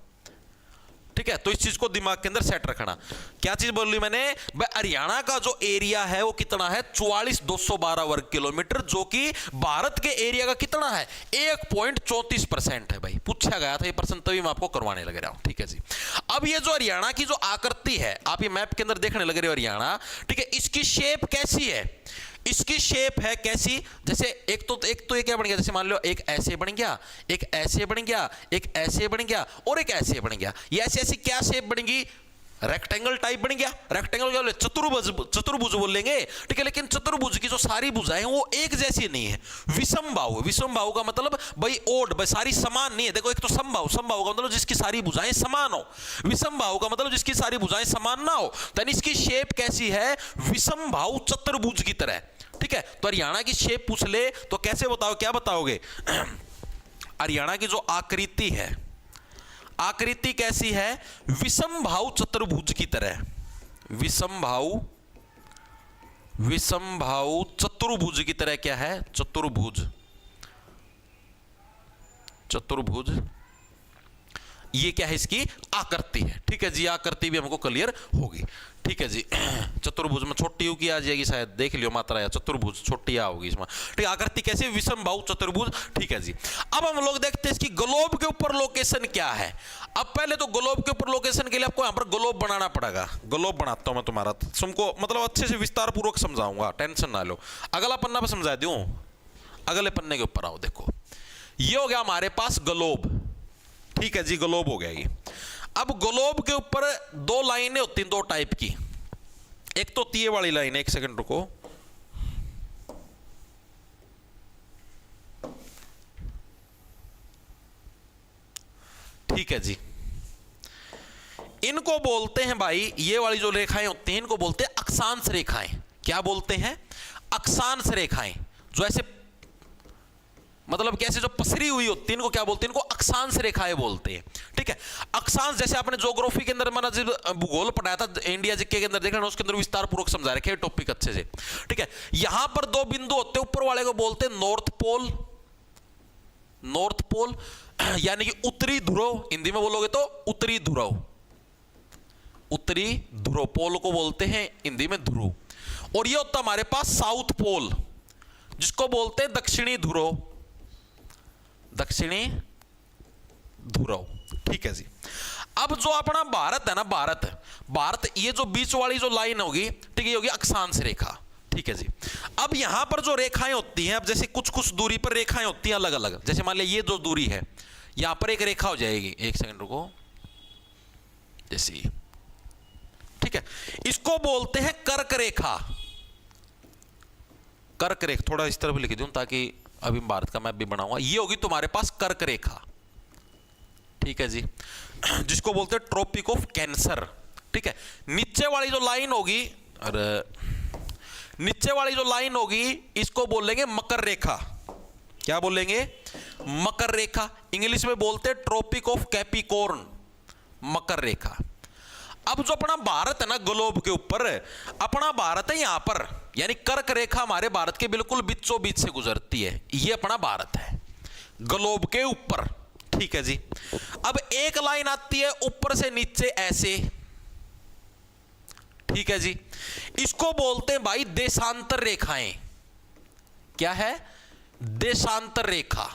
ठीक है, तो इस चीज को दिमाग के अंदर सेट रखना। क्या चीज बोल ली मैंने? हरियाणा का जो एरिया है वो कितना है? 44,212 वर्ग किलोमीटर, जो कि भारत के एरिया का कितना है? 1.34% है भाई। पूछा गया था ये प्रश्न, तभी मैं आपको करवाने लग रहा हूं। ठीक है जी, अब ये जो हरियाणा की जो आकृति है, आप ये मैप के अंदर देखने लग रहे हो हरियाणा। ठीक है, इसकी शेप कैसी है? इसकी शेप है कैसी? जैसे एक तो ये क्या बन गया, जैसे मान लो एक ऐसे बन गया, एक ऐसे बन गया, एक ऐसे बन गया और एक ऐसे बन गया। ये ऐसी ऐसी क्या शेप बनेगी? रेक्टेंगल टाइप बन गया। रेक्टेंगल क्या बोले? चतुर्भुज बोल लेंगे। ठीक है, लेकिन चतुर्भुज की जो सारी भुजाएं वो एक जैसी नहीं है, विषम बाहु। विषम बाहु का मतलब भाई ओड, भाई सारी समान नहीं है। देखो, एक तो समबाहु, समबाहु का मतलब जिसकी सारी भुजाएं समान हो, विषम बाहु का मतलब जिसकी सारी भुजाएं समान ना हो। तो इसकी शेप कैसी है? विषम बाहु चतुर्भुज की तरह। ठीक है, तो हरियाणा की शेप पूछ ले तो कैसे बताओ, क्या बताओगे? हरियाणा की जो आकृति है, आकृति कैसी है? विषम बाहु चतुर्भुज की तरह। विषम बाहु चतुर्भुज की तरह क्या है? चतुर्भुज, चतुर्भुज ये क्या है? इसकी आकृति है। ठीक है जी, आकृति भी हमको क्लियर होगी। ठीक है जी, चतुर्भुज में छोटी यू की आ जाएगी शायद, देख लियो मात्रा, या चतुर्भुज छोटी आ होगी इसमें। ठीक है, आकृति कैसे? विषम बाहु चतुर्भुज। ठीक है जी, अब हम लोग देखते हैं इसकी ग्लोब के ऊपर लोकेशन क्या है। अब पहले तो ग्लोब के ऊपर लोकेशन के लिए आपको यहां पर ग्लोब बनाना पड़ेगा। ग्लोब बनाता हूं मैं तुम्हारा, तुमको मतलब अच्छे से विस्तार पूर्वक समझाऊंगा, टेंशन ना लो। अगला पन्ना पर समझा दूं, अगले पन्ने के ऊपर आओ। देखो, ये हो गया हमारे पास ग्लोब। ठीक है जी, ग्लोब हो गया ये। अब ग्लोब के ऊपर 2 लाइनें होती हैं, 2 टाइप की। एक तो ये वाली लाइन है, एक सेकंड रुको। ठीक है जी, इनको बोलते हैं भाई, ये वाली जो रेखाएं होती हैं इनको बोलते हैं अक्षांश रेखाएं। क्या बोलते हैं? अक्षांश रेखाएं। जो ऐसे मतलब कैसे जो पसरी हुई होती है इनको क्या बोलते हैं? इनको अक्षांश रेखाएं बोलते हैं। ठीक है, अक्षांश जैसे आपने ज्योग्राफी के अंदर मैंने जब भूगोल पढ़ाया था, इंडिया जीके के अंदर देख लेना, उसके अंदर विस्तार पूर्वक समझा रखे टॉपिक अच्छे से। ठीक है, यहां पर 2 बिंदु होते हैं, ऊपर वाले को बोलते हैं नॉर्थ पोल, नॉर्थ पोल यानी कि उत्तरी ध्रुव, हिंदी में बोलोगे तो उत्तरी ध्रुव, उत्तरी ध्रुव। पोल को बोलते हैं हिंदी में ध्रुव। और ये होता हमारे पास साउथ पोल, जिसको बोलते हैं दक्षिणी ध्रुव, दक्षिणी ध्रुव। ठीक है जी, अब जो अपना भारत है ना, भारत ये जो बीच वाली जो लाइन होगी, ठीक है, ये होगी अक्षांश रेखा। ठीक है जी, अब यहां पर जो रेखाएं होती हैं, अब जैसे कुछ दूरी पर रेखाएं होती हैं अलग अलग। जैसे मान लिया ये जो दूरी है, यहां पर एक रेखा हो जाएगी, एक सेकंड रुको, जैसे ठीक ठीक है, इसको बोलते हैं कर्क रेखा। कर्क रेखा थोड़ा इस तरफ लिख दूं ताकि अभी भारत का मैप भी बनाऊंगा। ये होगी तुम्हारे पास कर्क रेखा, ठीक है जी, जिसको बोलते हैं ट्रॉपिक ऑफ कैंसर। ठीक है, नीचे वाली जो लाइन होगी, अरे नीचे वाली जो लाइन होगी इसको बोलेंगे मकर रेखा। क्या बोलेंगे? मकर रेखा। इंग्लिश में बोलते हैं ट्रॉपिक ऑफ कैप्रिकॉर्न, मकर रेखा। अब जो अपना भारत है ना ग्लोब के ऊपर, अपना भारत है यहां पर, यानी कर्क रेखा हमारे भारत के बिल्कुल बीचों बीच से गुजरती है। ये अपना भारत है ग्लोब के ऊपर, ठीक है जी। अब एक लाइन आती है ऊपर से नीचे ऐसे, ठीक है जी, इसको बोलते हैं भाई देशांतर रेखाएं। क्या है? देशांतर रेखा।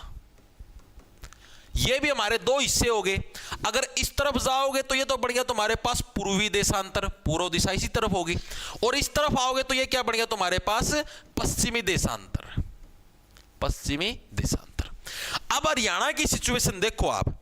ये भी हमारे दो हिस्से हो गए। अगर इस तरफ जाओगे तो ये तो बढ़ गया तुम्हारे पास पूर्वी देशांतर, पूर्व दिशा इसी तरफ होगी, और इस तरफ आओगे तो ये क्या बढ़ गया तुम्हारे पास? पश्चिमी देशांतर, पश्चिमी देशांतर। अब हरियाणा की सिचुएशन देखो आप।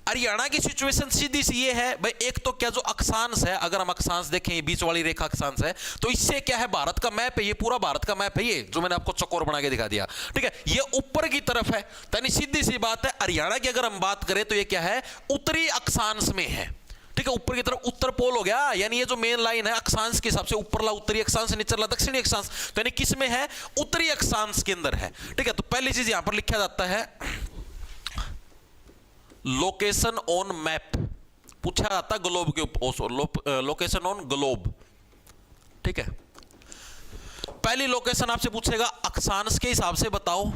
हरियाणा की सिचुएशन सीधी सी ये है भाई, एक तो क्या जो अक्षांश है, अगर हम अक्षांश देखें, ये बीच वाली रेखा अक्षांश है, तो इससे क्या है? भारत का मैप है, ये पूरा भारत का मैप है, ये जो मैंने आपको चौकोर बना के दिखा दिया, ठीक है। ये ऊपर की तरफ है, यानी सीधी सी बात है, हरियाणा की अगर हम बात करें तो ये क्या है? उत्तरी अक्षांश में है, ठीक है। ऊपर की तरफ उत्तर पोल हो गया, यानी ये जो मेन लाइन है अक्षांश के हिसाब से, ऊपरला उत्तरी अक्षांश, निचला दक्षिणी अक्षांश, तो यानी किस में है? उत्तरी अक्षांश के अंदर है, ठीक है। तो पहली चीज यहां पर लिखा जाता है लोकेशन ऑन मैप, पूछा जाता ग्लोब के ऊपर, लोकेशन ऑन ग्लोब, ठीक है। पहली लोकेशन आपसे पूछेगा अक्षांश के हिसाब से बताओ,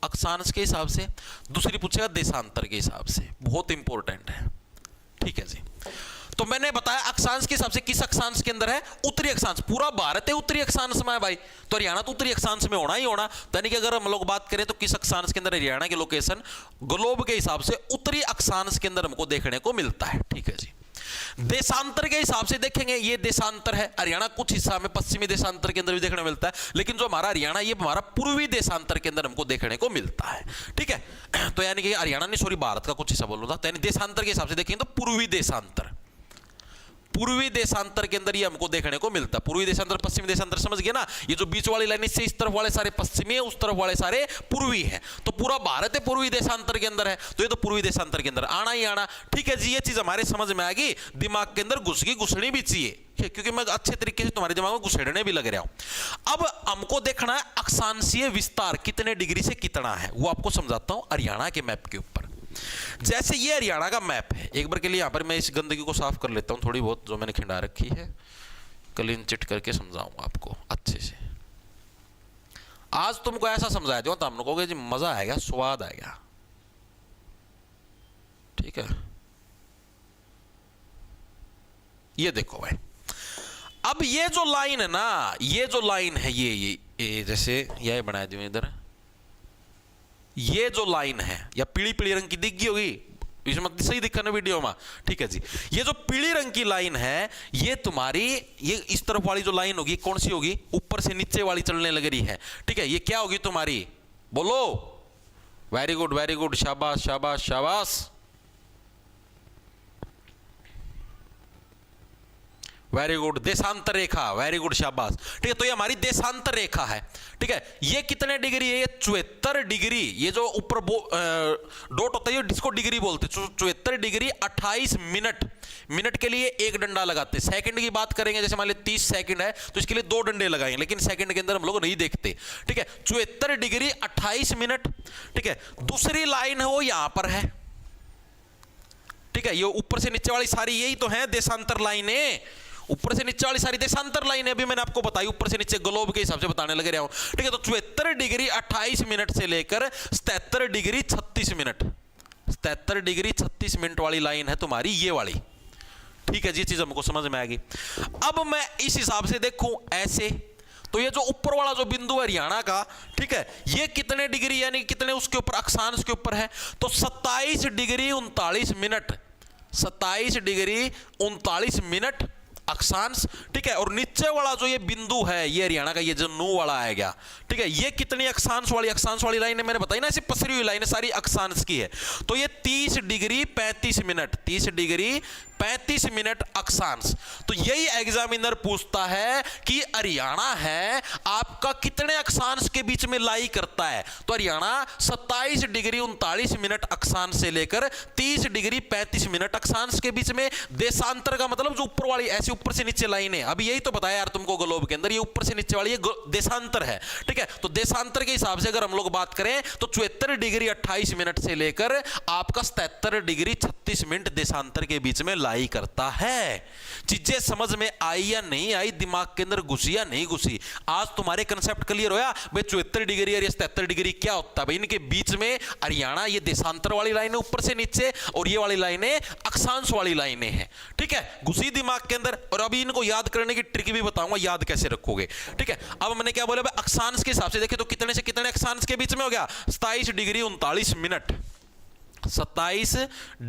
अक्षांश के हिसाब से। दूसरी पूछेगा देशांतर के हिसाब से, बहुत इंपॉर्टेंट है, ठीक है जी। तो मैंने बताया अक्षांश के हिसाब से किस अक्षांश के अंदर है? उत्तरी अक्षांश। पूरा भारत है उत्तरी अक्षांश में है भाई, तो हरियाणा तो उत्तरी अक्षांश में होना ही होना। यानी कि अगर हम लोग बात करें तो किस अक्षांश के अंदर हरियाणा की लोकेशन ग्लोब के हिसाब से उत्तरी अक्षांश के अंदर हमको देखने को मिलता है, ठीक है जी। देशांतर के हिसाब से देखेंगे, ये देशांतर है, हरियाणा कुछ हिस्सा में पश्चिमी देशांतर के अंदर भी देखने को मिलता है, लेकिन जो हमारा हरियाणा ये हमारा पूर्वी देशांतर के अंदर हमको देखने को मिलता है, ठीक है। तो यानी कि हरियाणा नहीं, सॉरी, भारत का कुछ हिस्सा बोल रहा था, यानी देशांतर के हिसाब से देखेंगे तो पूर्वी देशांतर, पूर्वी देशांतर के अंदर ये हमको देखने को मिलता है। पूर्वी देशांतर पश्चिमी देशांतर समझ गए ना? ये जो बीच वाली लाइन, इससे इस तरफ वाले सारे पश्चिमी है, उस तरफ वाले सारे पूर्वी है, तो पूरा भारत है पूर्वी देशांतर के अंदर है, तो ये तो पूर्वी देशांतर के अंदर आना ही आना, ठीक है जी। ये चीज हमारे समझ में आ गई, दिमाग के अंदर घुस गई, घुसनी भी चाहिए, क्योंकि मैं अच्छे तरीके से तुम्हारे दिमाग में घुसेड़ने भी लग रहा हूं। अब हमको देखना है अक्षांशीय विस्तार कितने डिग्री से कितना है, वो आपको समझाता हूं हरियाणा के मैप के ऊपर। जैसे ये हरियाणा का मैप है, एक बार के लिए यहां पर मैं इस गंदगी को साफ कर लेता हूं थोड़ी बहुत, जो मैंने खिंडा रखी है, क्लीन चिट करके समझाऊंगा आपको अच्छे से। आज तुमको ऐसा समझाया दूंगा तो हम लोगों को जी मजा आएगा, स्वाद आएगा, ठीक है। ये देखो भाई, अब ये जो लाइन है ना, ये जो लाइन है, ये जैसे यह बना दूं इधर, ये जो लाइन है, या पीली पीली रंग की दिख गई होगी, इसमें सही दिखा ना वीडियो में, ठीक है जी। ये जो पीली रंग की लाइन है, ये तुम्हारी, ये इस तरफ वाली जो लाइन होगी कौन सी होगी? ऊपर से नीचे वाली चलने लग रही है, ठीक है। ये क्या होगी तुम्हारी? बोलो। वेरी गुड, वेरी गुड, शाबाश शाबाश शाबाश, वेरी गुड, देशांतर रेखा, वेरी गुड, शाबाश, ठीक है। तो ये हमारी देशांतर रेखा है, ठीक है। ये कितने डिग्री है? ये 74 डिग्री, ये जो ऊपर डॉट होता है जिसको डिग्री बोलते हैं, 74 डिग्री 28 मिनट। मिनट के लिए एक डंडा लगाते हैं, सेकंड की बात करेंगे जैसे मान लीजिए 30 सेकंड है तो इसके लिए 2 डंडे लगाएंगे, लेकिन सेकंड के अंदर हम लोग नहीं देखते, ठीक है। 74 डिग्री 28 मिनट, ठीक है। दूसरी लाइन है वो यहां पर है, ठीक है। ये ऊपर से नीचे वाली सारी यही तो है देशांतर लाइनें, ऊपर से नीचे वाली सारी देशांतर लाइन है, अभी मैंने आपको बताई, ऊपर से नीचे ग्लोब के हिसाब से बताने लगे रहा हूं, ठीक है। तो 74 डिग्री 28 मिनट से लेकर 77 डिग्री 36 मिनट, 77 डिग्री 36 मिनट वाली लाइन है तुम्हारी ये वाली, ठीक है जी। चीज हमको समझ में आ गई। अब मैं इस हिसाब से देखूं ऐसे, तो ये जो ऊपर वाला जो बिंदु है हरियाणा का, ठीक है, ये कितने डिग्री यानी कितने उसके ऊपर अक्षांश के ऊपर है? तो 27 डिग्री 39 मिनट, 27 डिग्री 39 मिनट अक्षांश, ठीक है। और नीचे वाला जो ये बिंदु है, ये हरियाणा का ये जो नू वाला आएगा, ठीक है, ये कितनी अक्षांश वाली लाइन है मैंने बताई ना, ऐसी पसरी हुई लाइन है, सारी अक्षांश की है। तो ये 30 डिग्री 35 मिनट, 30 डिग्री 35 मिनट अक्षांश। तो यही एग्जामिनर पूछता है कि हरियाणा है आपका कितने अक्षांश के बीच में लाई करता है। तो हरियाणा 27 डिग्री 39 मिनट अक्षांश से लेकर 30 डिग्री 35 मिनट अक्षांश के बीच में। देशांतर का मतलब जो ऊपर वाली ऐसे ऊपर से नीचे लाइन है, अभी यही तो बताया यार तुमको ग्लोब के अंदर, ये ऊपर से नीचे वाली ये देशांतर है, ठीक है। तो देशांतर के हिसाब से अगर हम लोग बात करें तो 74 डिग्री 28 मिनट से लेकर आपका 77 डिग्री 36 मिनट देशांतर के बीच में लाई करता है। चीजें समझ में आई या नहीं आई, दिमाग के अंदर घुसी या नहीं घुसी? आज तुम्हारे कंसेप्ट क्लियर होया भाई 74 डिग्री और 77 डिग्री क्या होता है भाई, इनके बीच में हरियाणा ये देशांतर वाली लाइन है ऊपर से नीचे, और ये वाली लाइनें अक्षांश वाली लाइनें हैं, ठीक है। घुसी दिमाग के अंदर। और अभी इनको याद करने की ट्रिक भी बताऊंगा, याद कैसे रखोगे, ठीक है। अब मैंने क्या बोला भाई, अक्षांश के हिसाब से देखें तो कितने से कितने अक्षांश के बीच में हो गया, 27 डिग्री 39 मिनट, 27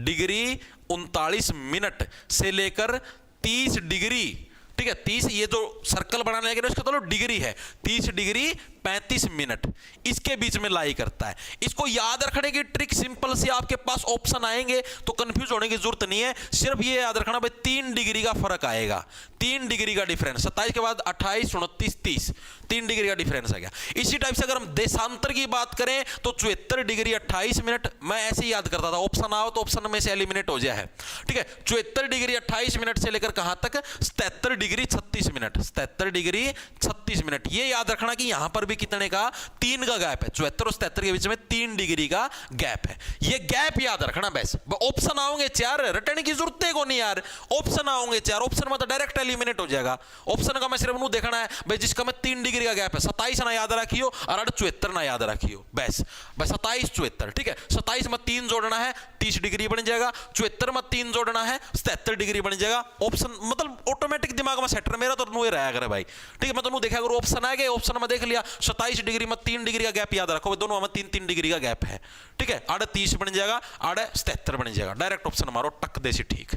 डिग्री 39 मिनट से लेकर 30 डिग्री, ठीक है, 30, ये जो सर्कल बनाने लगे उसका तो डिग्री है, 30 डिग्री 35 मिनट इसके बीच में लाई करता है। इसको याद रखने की ट्रिक सिंपल सी, आपके पास ऑप्शन आएंगे तो कंफ्यूज होने की जरूरत नहीं है, सिर्फ ये याद रखना भाई 3 डिग्री का फर्क आएगा, 3 डिग्री का डिफरेंस, 27 के बाद 28 29 30, 3 डिग्री का डिफरेंस आ गया। इसी टाइप से अगर हम देशांतर की बात करें तो 74 डिग्री 28 मिनट, मैं ऐसे ही याद करता था, ऑप्शन आओ तो ऑप्शन में से एलिमिनेट हो जाए है, ठीक है। 74 डिग्री 28 मिनट से लेकर कहां तक, 77 डिग्री 36 मिनट, 77 डिग्री 36 मिनट। ये याद रखना कि यहां पर भी कितने का, 3 का गैप है, 74 और 77 के बीच में 3 डिग्री का गैप है। ये गैप याद रखना बस। ऑप्शन आओगे 4, रटने की जरूरत है को नहीं यार, ऑप्शन आओगे 4, ऑप्शन में तो डायरेक्ट एलिमिनेट हो जाएगा। ऑप्शन का मैं सिर्फ नू देखना है भाई जिसका में 3 डिग्री का गैप है, 27 ना याद रखियो और 74 ना याद रखियो, बस 27 74, ठीक है। 27 में 3 जोड़ना है 30 डिग्री बन जाएगा, 74 में 3 जोड़ना है 77 डिग्री बन जाएगा। ऑप्शन मतलब ऑटोमेटिक दिमाग में सेट, मेरा तो नू ही रहा करे भाई, ठीक है। मैं तो नू देखा अगर ऑप्शन आ गए, ऑप्शन में देख लिया 27 डिग्री में 3 डिग्री का गैप याद रखो, दोनों में 3 डिग्री का गैप है, ठीक है। आड़े 30 बन जाएगा, आड़े 77 बन जाएगा, डायरेक्ट ऑप्शन मारो टक देसी, ठीक,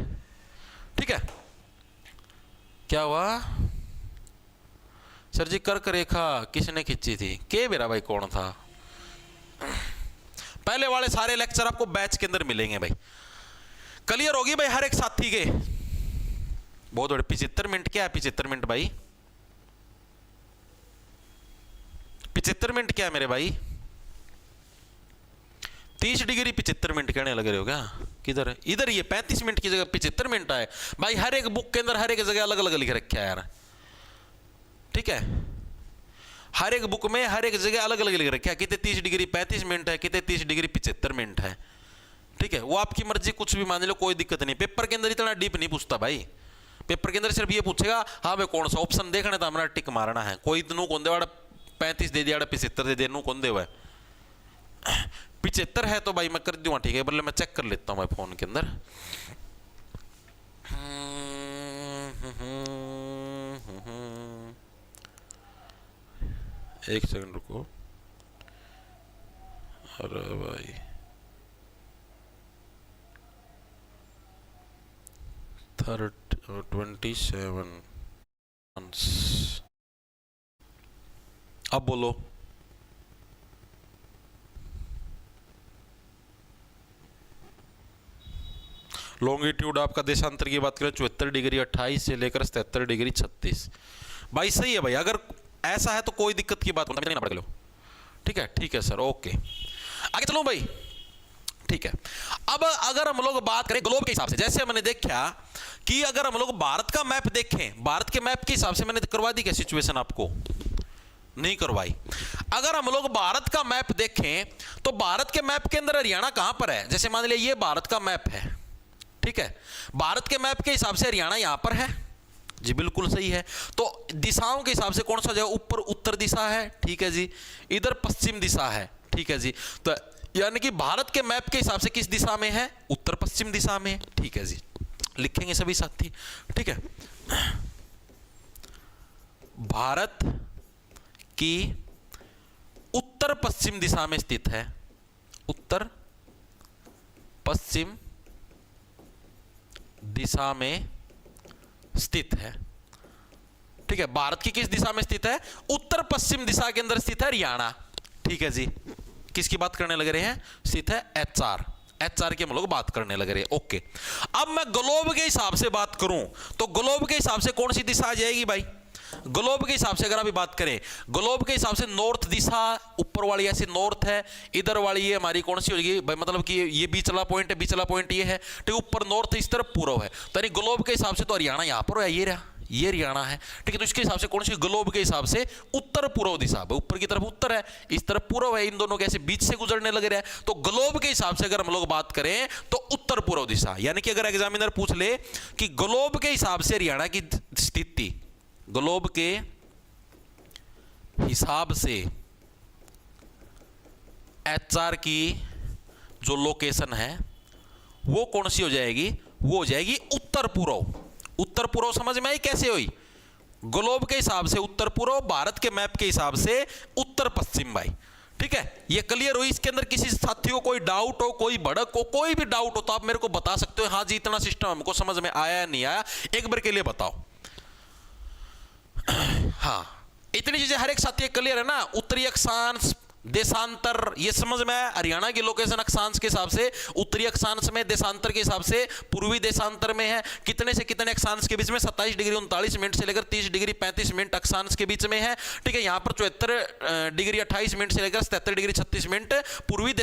ठीक है। क्या हुआ सर जी, कर्क रेखा किसने खींची थी, के मेरा भाई कौन था? पहले वाले सारे लेक्चर आपको बैच के अंदर मिलेंगे भाई, क्लियर होगी भाई हर एक साथी के। बहुत बड़े 75 मिनट, क्या है 75 मिनट भाई, 75 मिनट क्या है मेरे भाई, 30 डिग्री 75 मिनट कहने लग रहे हो क्या? किधर है, इधर ये 35 मिनट की जगह 75 मिनट आए भाई, हर एक बुक के अंदर हर एक जगह अलग अलग लिख रखा है यार, ठीक है। हर एक बुक में हर एक जगह अलग अलग लिख रखा है, कितने 30 डिग्री 35 मिनट है, कितने 30 डिग्री 75 मिनट है, ठीक है। वो आपकी मर्जी, कुछ भी मान लो, कोई दिक्कत नहीं। पेपर के अंदर इतना डीप नहीं पूछता भाई, पेपर के अंदर सिर्फ ये पूछेगा हाँ भाई कौन सा ऑप्शन देखना था, हमारा टिक मारना है। कोई इतनू कौन दे 35 दे दिया 75 दे दिया, नू कौन दे हुआ है 75 है तो भाई मैं कर दूंगा, ठीक है, बल्ले मैं चेक कर लेता हूँ भाई फोन के अंदर। एक सेकंड रुको, अरे भाई 27, अब बोलो लॉन्गिट्यूड आपका देशांतर की बात करें 74 डिग्री 28 से लेकर 77 डिग्री 36, भाई सही है भाई। अगर ऐसा है तो कोई दिक्कत की बात नहीं पड़ लो, ठीक है, ठीक है सर, ओके आगे चलो भाई, ठीक है। अब अगर हम लोग बात करें ग्लोब के हिसाब से, जैसे मैंने देखा कि अगर हम लोग भारत का मैप देखें, भारत के मैप के हिसाब से मैंने करवा दी क्या सिचुएशन, आपको नहीं करवाई। अगर हम लोग भारत का मैप देखें तो भारत के मैप के अंदर हरियाणा कहां पर है, जैसे मान लिया ये भारत का मैप है, ठीक है। भारत के मैप के हिसाब से हरियाणा यहां पर है, जी बिल्कुल सही है। तो दिशाओं के हिसाब से कौन सा जगह, ऊपर उत्तर दिशा है, ठीक है जी, इधर पश्चिम दिशा है, ठीक है जी। तो यानी कि भारत के मैप के हिसाब से किस दिशा में है, उत्तर पश्चिम दिशा में, ठीक है जी, लिखेंगे सभी साथी, ठीक है। भारत की उत्तर पश्चिम दिशा में स्थित है, उत्तर पश्चिम दिशा में स्थित है। ठीक है, भारत की किस दिशा में स्थित है? उत्तर पश्चिम दिशा के अंदर स्थित है हरियाणा। ठीक है जी, किसकी बात करने लग रहे हैं? स्थित है एचआर, एचआर की हम लोग बात करने लग रहे हैं। ओके, अब मैं ग्लोब के हिसाब से बात करूं तो ग्लोब के हिसाब से कौन सी दिशा आ जाएगी भाई? ग्लोब के हिसाब से अगर अभी बात करें, ग्लोब के हिसाब से नॉर्थ दिशा, ऊपर वाली ऐसी नॉर्थ है, इधर वाली ये हमारी कौन सी होगी भाई? मतलब कि ये बीच वाला पॉइंट है, बीच वाला पॉइंट ये है। ठीक है, ऊपर नॉर्थ, इस तरफ पूर्व है। तो यानी ग्लोब के हिसाब से तो हरियाणा यहां पर है, ये रहा, ये हरियाणा है। ठीक है, तो इसके हिसाब से कौन सी? ग्लोब के हिसाब से उत्तर पूर्व दिशा, ऊपर की तरफ उत्तर है, इस तरफ पूर्व है, इन दोनों के ऐसे बीच से गुजरने लग रहा है। तो ग्लोब के हिसाब से अगर हम लोग बात करें तो उत्तर पूर्व दिशा। यानी कि अगर एग्जामिनर पूछ ले कि ग्लोब के हिसाब से हरियाणा की स्थिति, ग्लोब के हिसाब से एचआर की जो लोकेशन है वो कौन सी हो जाएगी? वो हो जाएगी उत्तर पूर्व। उत्तर पूर्व समझ में आई कैसे हुई? ग्लोब के हिसाब से उत्तर पूर्व, भारत के मैप के हिसाब से उत्तर पश्चिम भाई। ठीक है, ये क्लियर हुई? इसके अंदर किसी साथी को कोई डाउट हो, कोई भड़क हो, कोई भी डाउट हो तो आप मेरे को बता सकते हो। हाँ जी, इतना सिस्टम हमको समझ में आया या नहीं आया, एक बार के लिए बताओ। हाँ, इतनी चीजें हर एक साथी क्लियर है ना? उत्तरी अक्षांश, देशांतर, ये समझ में आया? हरियाणा की लोकेशन अक्षांश के हिसाब से उत्तरी अक्षांश में, देशांतर के हिसाब से पूर्वी देशांतर में है। कितने से कितने अक्षांश के बीच में? 27 डिग्री 39 मिनट से लेकर 30 डिग्री 35 मिनट अक्षांश के बीच में है। ठीक है, यहाँ पर 74 डिग्री 28 मिनट से लेकर 77 डिग्री 36 मिनट पूर्वी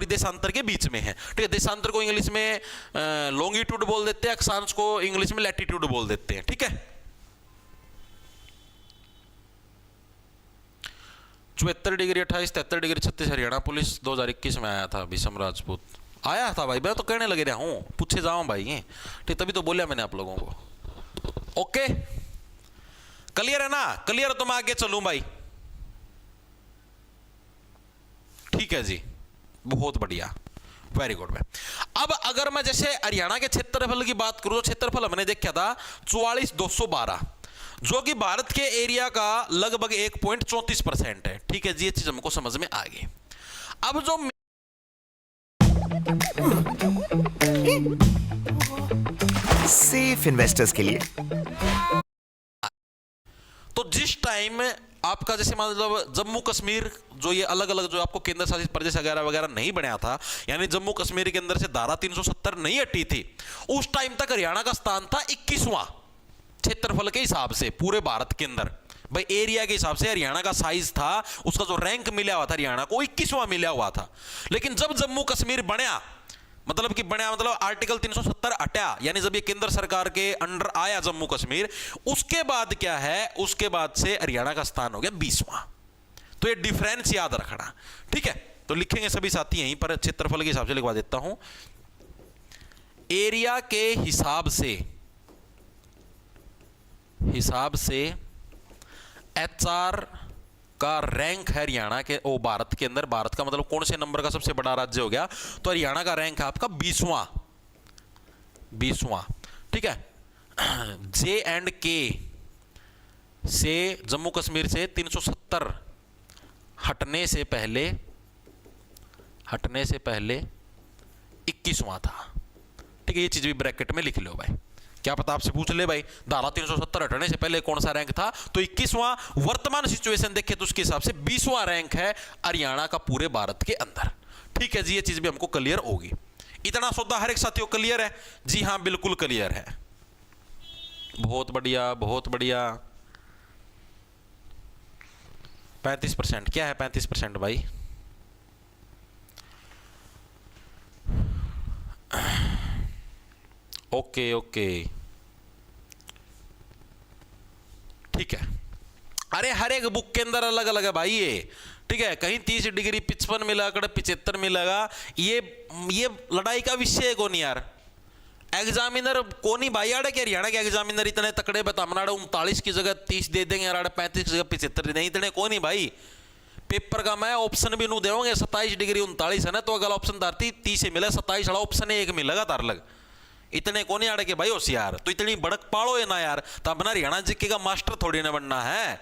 देशांतर के बीच में है। ठीक है, देशांतर को इंग्लिश में लॉन्गिट्यूड बोल देते हैं, अक्षांश को इंग्लिश में लैटिट्यूड बोल देते हैं। ठीक है, 74 डिग्री 28 73 डिग्री 36 हरियाणा पुलिस 2021 में आया था। विषम राजपूत आया था भाई, मैं तो कहने लगे रहा हूं, पूछे जाऊं भाई। ठीक, तभी तो बोलिया मैंने आप लोगों को। ओके, क्लियर है ना? क्लियर तो मैं आगे चलूं भाई। ठीक है जी, बहुत बढ़िया, वेरी गुड भाई। अब अगर मैं जैसे हरियाणा के क्षेत्रफल की बात करूं तो क्षेत्रफल हमने देखा था 44,212, जो कि भारत के एरिया का लगभग 1.34% है। ठीक है जी, ये चीज हमको समझ में आ गई। अब जो सेफ इन्वेस्टर्स के लिए, तो जिस टाइम आपका जैसे मतलब जम्मू कश्मीर, जो ये अलग अलग जो आपको केंद्र शासित प्रदेश वगैरह वगैरह नहीं बनाया था, यानी जम्मू कश्मीर के अंदर से धारा 370 नहीं हटी थी, उस टाइम तक हरियाणा का स्थान था 21वां क्षेत्रफल के हिसाब से पूरे भारत के अंदर। भाई एरिया के हिसाब से हरियाणा का साइज था, उसका जो रैंक मिला हुआ था हरियाणा को 21वां मिला हुआ था। लेकिन जब जम्मू कश्मीर बना, मतलब आर्टिकल 370 हटा, यानी जब ये केंद्र सरकार के अंडर आया जम्मू कश्मीर, उसके बाद क्या है? उसके बाद से हरियाणा का स्थान हो गया 20वां। तो ये डिफरेंस याद रखना। ठीक है, तो लिखेंगे सभी साथी यहीं पर, क्षेत्रफल के हिसाब से लिखवा देता हूं। एरिया के हिसाब से एचआर का रैंक है हरियाणा के भारत के अंदर। भारत का मतलब कौन से नंबर का सबसे बड़ा राज्य हो गया? तो हरियाणा का रैंक है आपका 20वां। ठीक है, J&K से जम्मू कश्मीर से 370 हटने से पहले 21वां था। ठीक है, ये चीज भी ब्रैकेट में लिख लो भाई, क्या पता आपसे पूछ ले भाई धारा 370 हटने से पहले कौन सा रैंक था? तो 21वां। वर्तमान सिचुएशन देखें तो उसके हिसाब से 20वां रैंक है हरियाणा का पूरे भारत के अंदर। ठीक है जी, ये चीज भी हमको क्लियर होगी। इतना सौदा हर एक साथियों क्लियर है? जी हां, बिल्कुल क्लियर है। बहुत बढ़िया, बहुत बढ़िया। 35%, क्या है 35% भाई? ओके ओके, ठीक है। अरे हर एक बुक के अंदर अलग अलग है भाई ये। ठीक है, कहीं 30 डिग्री 55 मिला, कहीं 75 मिलेगा। ये लड़ाई का विषय को नहीं यार। एग्जामिनर को नहीं भाई आड़े के हरियाणा के एग्जामिनर इतने तकड़े बतामनाड़े 39 की जगह 30 दे देंगे यार, 35 की जगह 75 नहीं, इतने को नहीं भाई। पेपर का मैं ऑप्शन भी नू देंगे 27 डिग्री 39 है ना, तो अगर ऑप्शन धारती 30 से मिला 27 वाला ऑप्शन एक मिलेगा तार लग। इतने को नहीं आड़े के भाई होशियार, तो इतनी बड़क पाड़ो है ना यार, तो अपना हरियाणा जीके का मास्टर थोड़ी ना बनना है।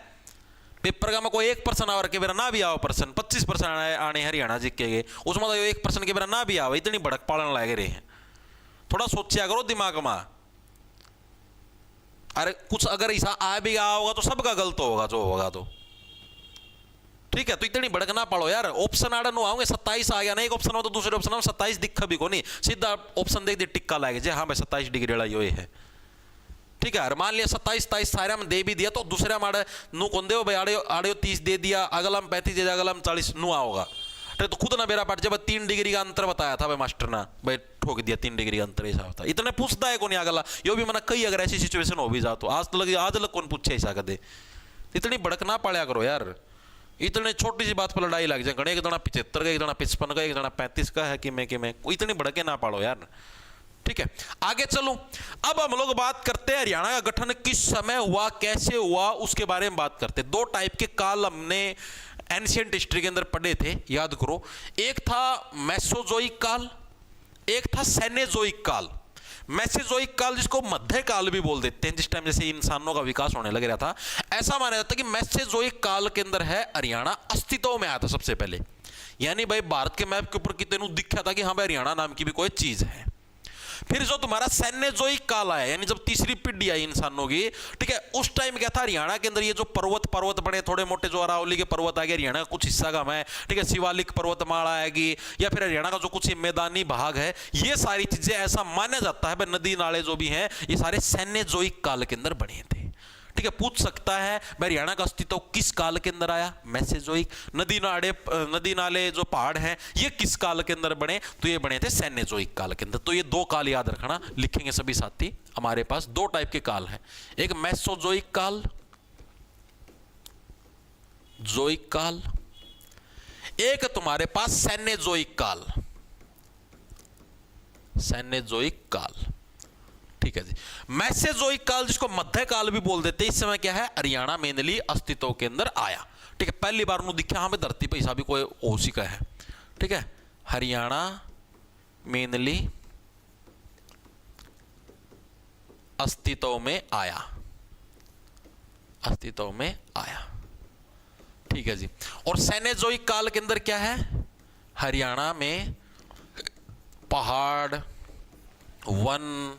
पेपर का में कोई 1% आवर के बेरा ना भी आओ पर्सन, 25% आने हरियाणा जीके के, उसमें तो 1% के बेरा ना भी आओ, इतनी बड़क पाड़न लगे रहे हैं। थोड़ा सोचा करो दिमाग में। अरे कुछ अगर ऐसा आ भी गया होगा तो सबका गलत होगा जो होगा तो, ठीक है। तो इतनी भड़कना पड़ो यार। ऑप्शन आड़ा नु आओगे 27 आ गया, नहीं एक ऑप्शन में तो दूसरे ऑप्शन में 27 दिखा भी को नहीं, सीधा ऑप्शन देख दे टिक्का लाएगा जे हाँ भाई 27 डिग्री वाला ये है, ठीक है। और मान लिया 27 सारे में दे भी दिया तो दूसरे में आड़े नु कौन दे भाई आड़े आड़े 30 दे दिया, अगला में 35 दे दिया, अगला में 40 नु आओगा। तो खुद ना मेरा पाठ जब 3 डिग्री का अंतर बताया था भाई मास्टर ना, भाई ठोक दिया 3 डिग्री का अंतर ऐसा होता, इतने पूछता है कौन अगला, यो भी मना कई अगर ऐसी सिचुएशन हो भी जा तो आज लग कौन पूछे ऐसा कदे। इतनी भड़कना पड़ा करो यार, इतने छोटी सी बात पर लड़ाई लग जाए। एक जना 75 का, एक जना 55 का, एक जना 35 का है कि मैं इतनी भड़के ना पाड़ो यार, ठीक है। आगे चलो, अब हम लोग बात करते हैं हरियाणा का गठन किस समय हुआ, कैसे हुआ, उसके बारे में बात करते हैं। 2 टाइप के काल हमने एंशिएंट हिस्ट्री के अंदर पढ़े थे, याद करो। एक था मेसोजोइक काल, एक था सेनेजोइक काल। मेसोजोइक काल जिसको मध्य काल भी बोल देते हैं, जिस टाइम जैसे इंसानों का विकास होने लग रहा था, ऐसा माना जाता है कि मेसोजोइक काल के अंदर है हरियाणा अस्तित्व में आया था सबसे पहले। यानी भाई भारत के मैप के ऊपर कितने दिखा था कि हाँ भाई हरियाणा नाम की भी कोई चीज है। फिर जो तुम्हारा सेनेजोइक काल आया, यानी जब तीसरी पीढ़ी आई इंसानों की, ठीक है, उस टाइम क्या था हरियाणा के अंदर ये जो पर्वत बने थोड़े मोटे, जो अरावली के पर्वत आ गए, हरियाणा का कुछ हिस्सा का है, ठीक है, शिवालिक पर्वतमाला आएगी, या फिर हरियाणा का जो कुछ मैदानी भाग है, ये सारी चीजें ऐसा माना जाता है भाई नदी नाले जो भी हैं ये सारे सेनेजोइक काल के अंदर बने थे, ठीक है। पूछ सकता है भाई हरियाणा का अस्तित्व किस काल के अंदर आया, मेसोजोइक। नदी नाले जो पहाड़ हैं ये किस काल के अंदर बने, तो ये बने थे सेनेजोइक काल के अंदर। तो ये 2 काल याद रखना, लिखेंगे सभी साथी। हमारे पास 2 टाइप के काल हैं, एक मेसोजोइक काल, जोइक काल, एक तुम्हारे पास सेनेजोइक काल, सेनेजोइक काल, ठीक है जी। मेसोजोइक काल जिसको मध्य काल भी बोल देते हैं, इस समय क्या है हरियाणा मेनली अस्तित्व के अंदर आया, ठीक है। पहली बार उन्होंने दिखा हमें धरती पे ऐसा भी कोई ओसी का है, ठीक है। हरियाणा मेनली अस्तित्व में आया, अस्तित्व में आया, ठीक है जी। और सेनेजोइक काल के अंदर क्या है, हरियाणा में पहाड़, वन,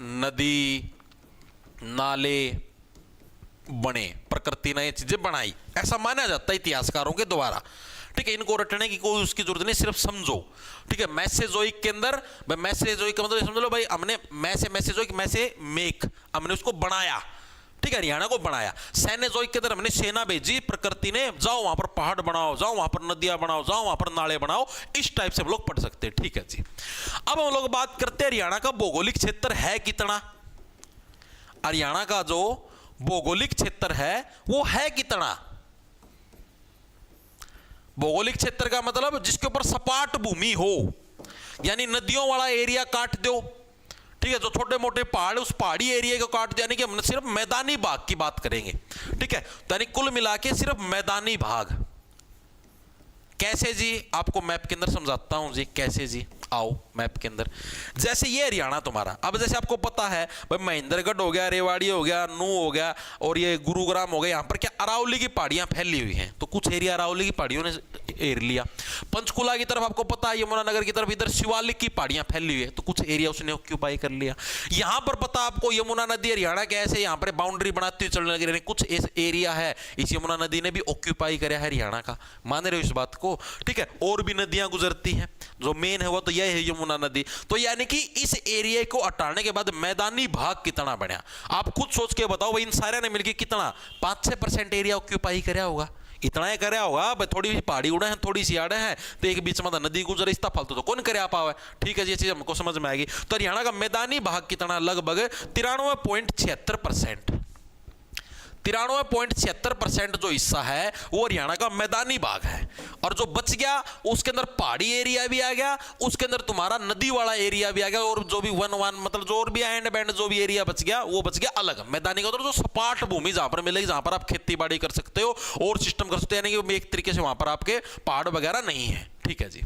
नदी, नाले बने, प्रकृति ने ये चीजें बनाई, ऐसा माना जाता है इतिहासकारों के द्वारा, ठीक है। इनको रटने की कोई उसकी जरूरत नहीं, सिर्फ समझो, ठीक है। मेसोजोइक के अंदर भाई मेसोजोइक का मतलब समझ लो भाई हमने मेसोजोइक मैसे मेक, हमने उसको बनाया, ठीक है, हरियाणा को बनाया। सेनेजोइक के अंदर हमने सेना भेजी, प्रकृति ने जाओ वहां पर पहाड़ बनाओ, जाओ वहां पर नदियां बनाओ, जाओ वहां पर नाले बनाओ, इस टाइप से हम लोग पढ़ सकते हैं, ठीक है जी। अब हम लोग बात करते हैं हरियाणा का भौगोलिक क्षेत्र है कितना। हरियाणा का जो भौगोलिक क्षेत्र है वो है कितना। भौगोलिक क्षेत्र का मतलब जिसके ऊपर सपाट भूमि हो, यानी नदियों वाला एरिया काट दो, ठीक है, जो छोटे मोटे पहाड़ उस पहाड़ी एरिया को काट दिया, यानी कि हम सिर्फ मैदानी भाग की बात करेंगे, ठीक है। तो यानी कुल मिला के सिर्फ मैदानी भाग। कैसे जी, आपको मैप के अंदर समझाता हूं जी, कैसे जी, आओ मैप के अंदर। जैसे ये हरियाणा तुम्हारा, अब जैसे आपको पता है भाई महेंद्रगढ़ हो गया, रेवाड़ी हो गया, नू हो गया और ये गुरुग्राम हो गया, यहाँ पर क्या अरावली की पहाड़ियां फैली हुई हैं, तो कुछ एरिया अरावली की पहाड़ियों ने घेर लिया। पंचकुला की तरफ आपको पता है, यमुनानगर की तरफ इधर शिवालिक की पहाड़ियां फैली हुई है, तो कुछ एरिया उसने ऑक्यूपाई कर लिया। यहाँ पर पता आपको यमुना नदी हरियाणा के ऐसे यहाँ पर बाउंड्री बनाती हुई चलने लगी, कुछ एरिया है इस यमुना नदी ने भी ऑक्यूपाई करा है हरियाणा का, मान रहे हो इस बात को, ठीक है। और भी नदियां गुजरती हैं, जो मेन है वो तो यह है यमुना नदी। तो यानी कि इस एरिया को हटाने के बाद मैदानी भाग कितना बना, आप खुद सोच के बताओ भाई, इन सारे ने मिलकर कितना 5-6% एरिया ऑक्यूपाई कराया होगा, इतना ही कराया होगा भाई। थोड़ी सी पहाड़ी उड़े हैं, थोड़ी सी आड़े हैं, तो एक बीच में नदी गुजरे, इतना फालतू तो कौन करे पावे, ठीक है जी, ये चीज हमको समझ में आएगी। तो हरियाणा का मैदानी भाग कितना, लगभग 93.76%, 93.76% जो हिस्सा है वो हरियाणा का मैदानी भाग है। और जो बच गया उसके अंदर पहाड़ी एरिया भी आ गया, उसके अंदर तुम्हारा नदी वाला एरिया भी आ गया, और जो भी वन मतलब जो और भी एंड बैंड जो भी एरिया बच गया वो बच गया अलग मैदानी का। तो जो सपाट भूमि जहां पर मिलेगी, जहां पर आप खेती बाड़ी कर सकते हो और सिस्टम कर सकते हो, यानी कि एक तरीके से वहां पर आपके पहाड़ वगैरह नहीं है, ठीक है जी।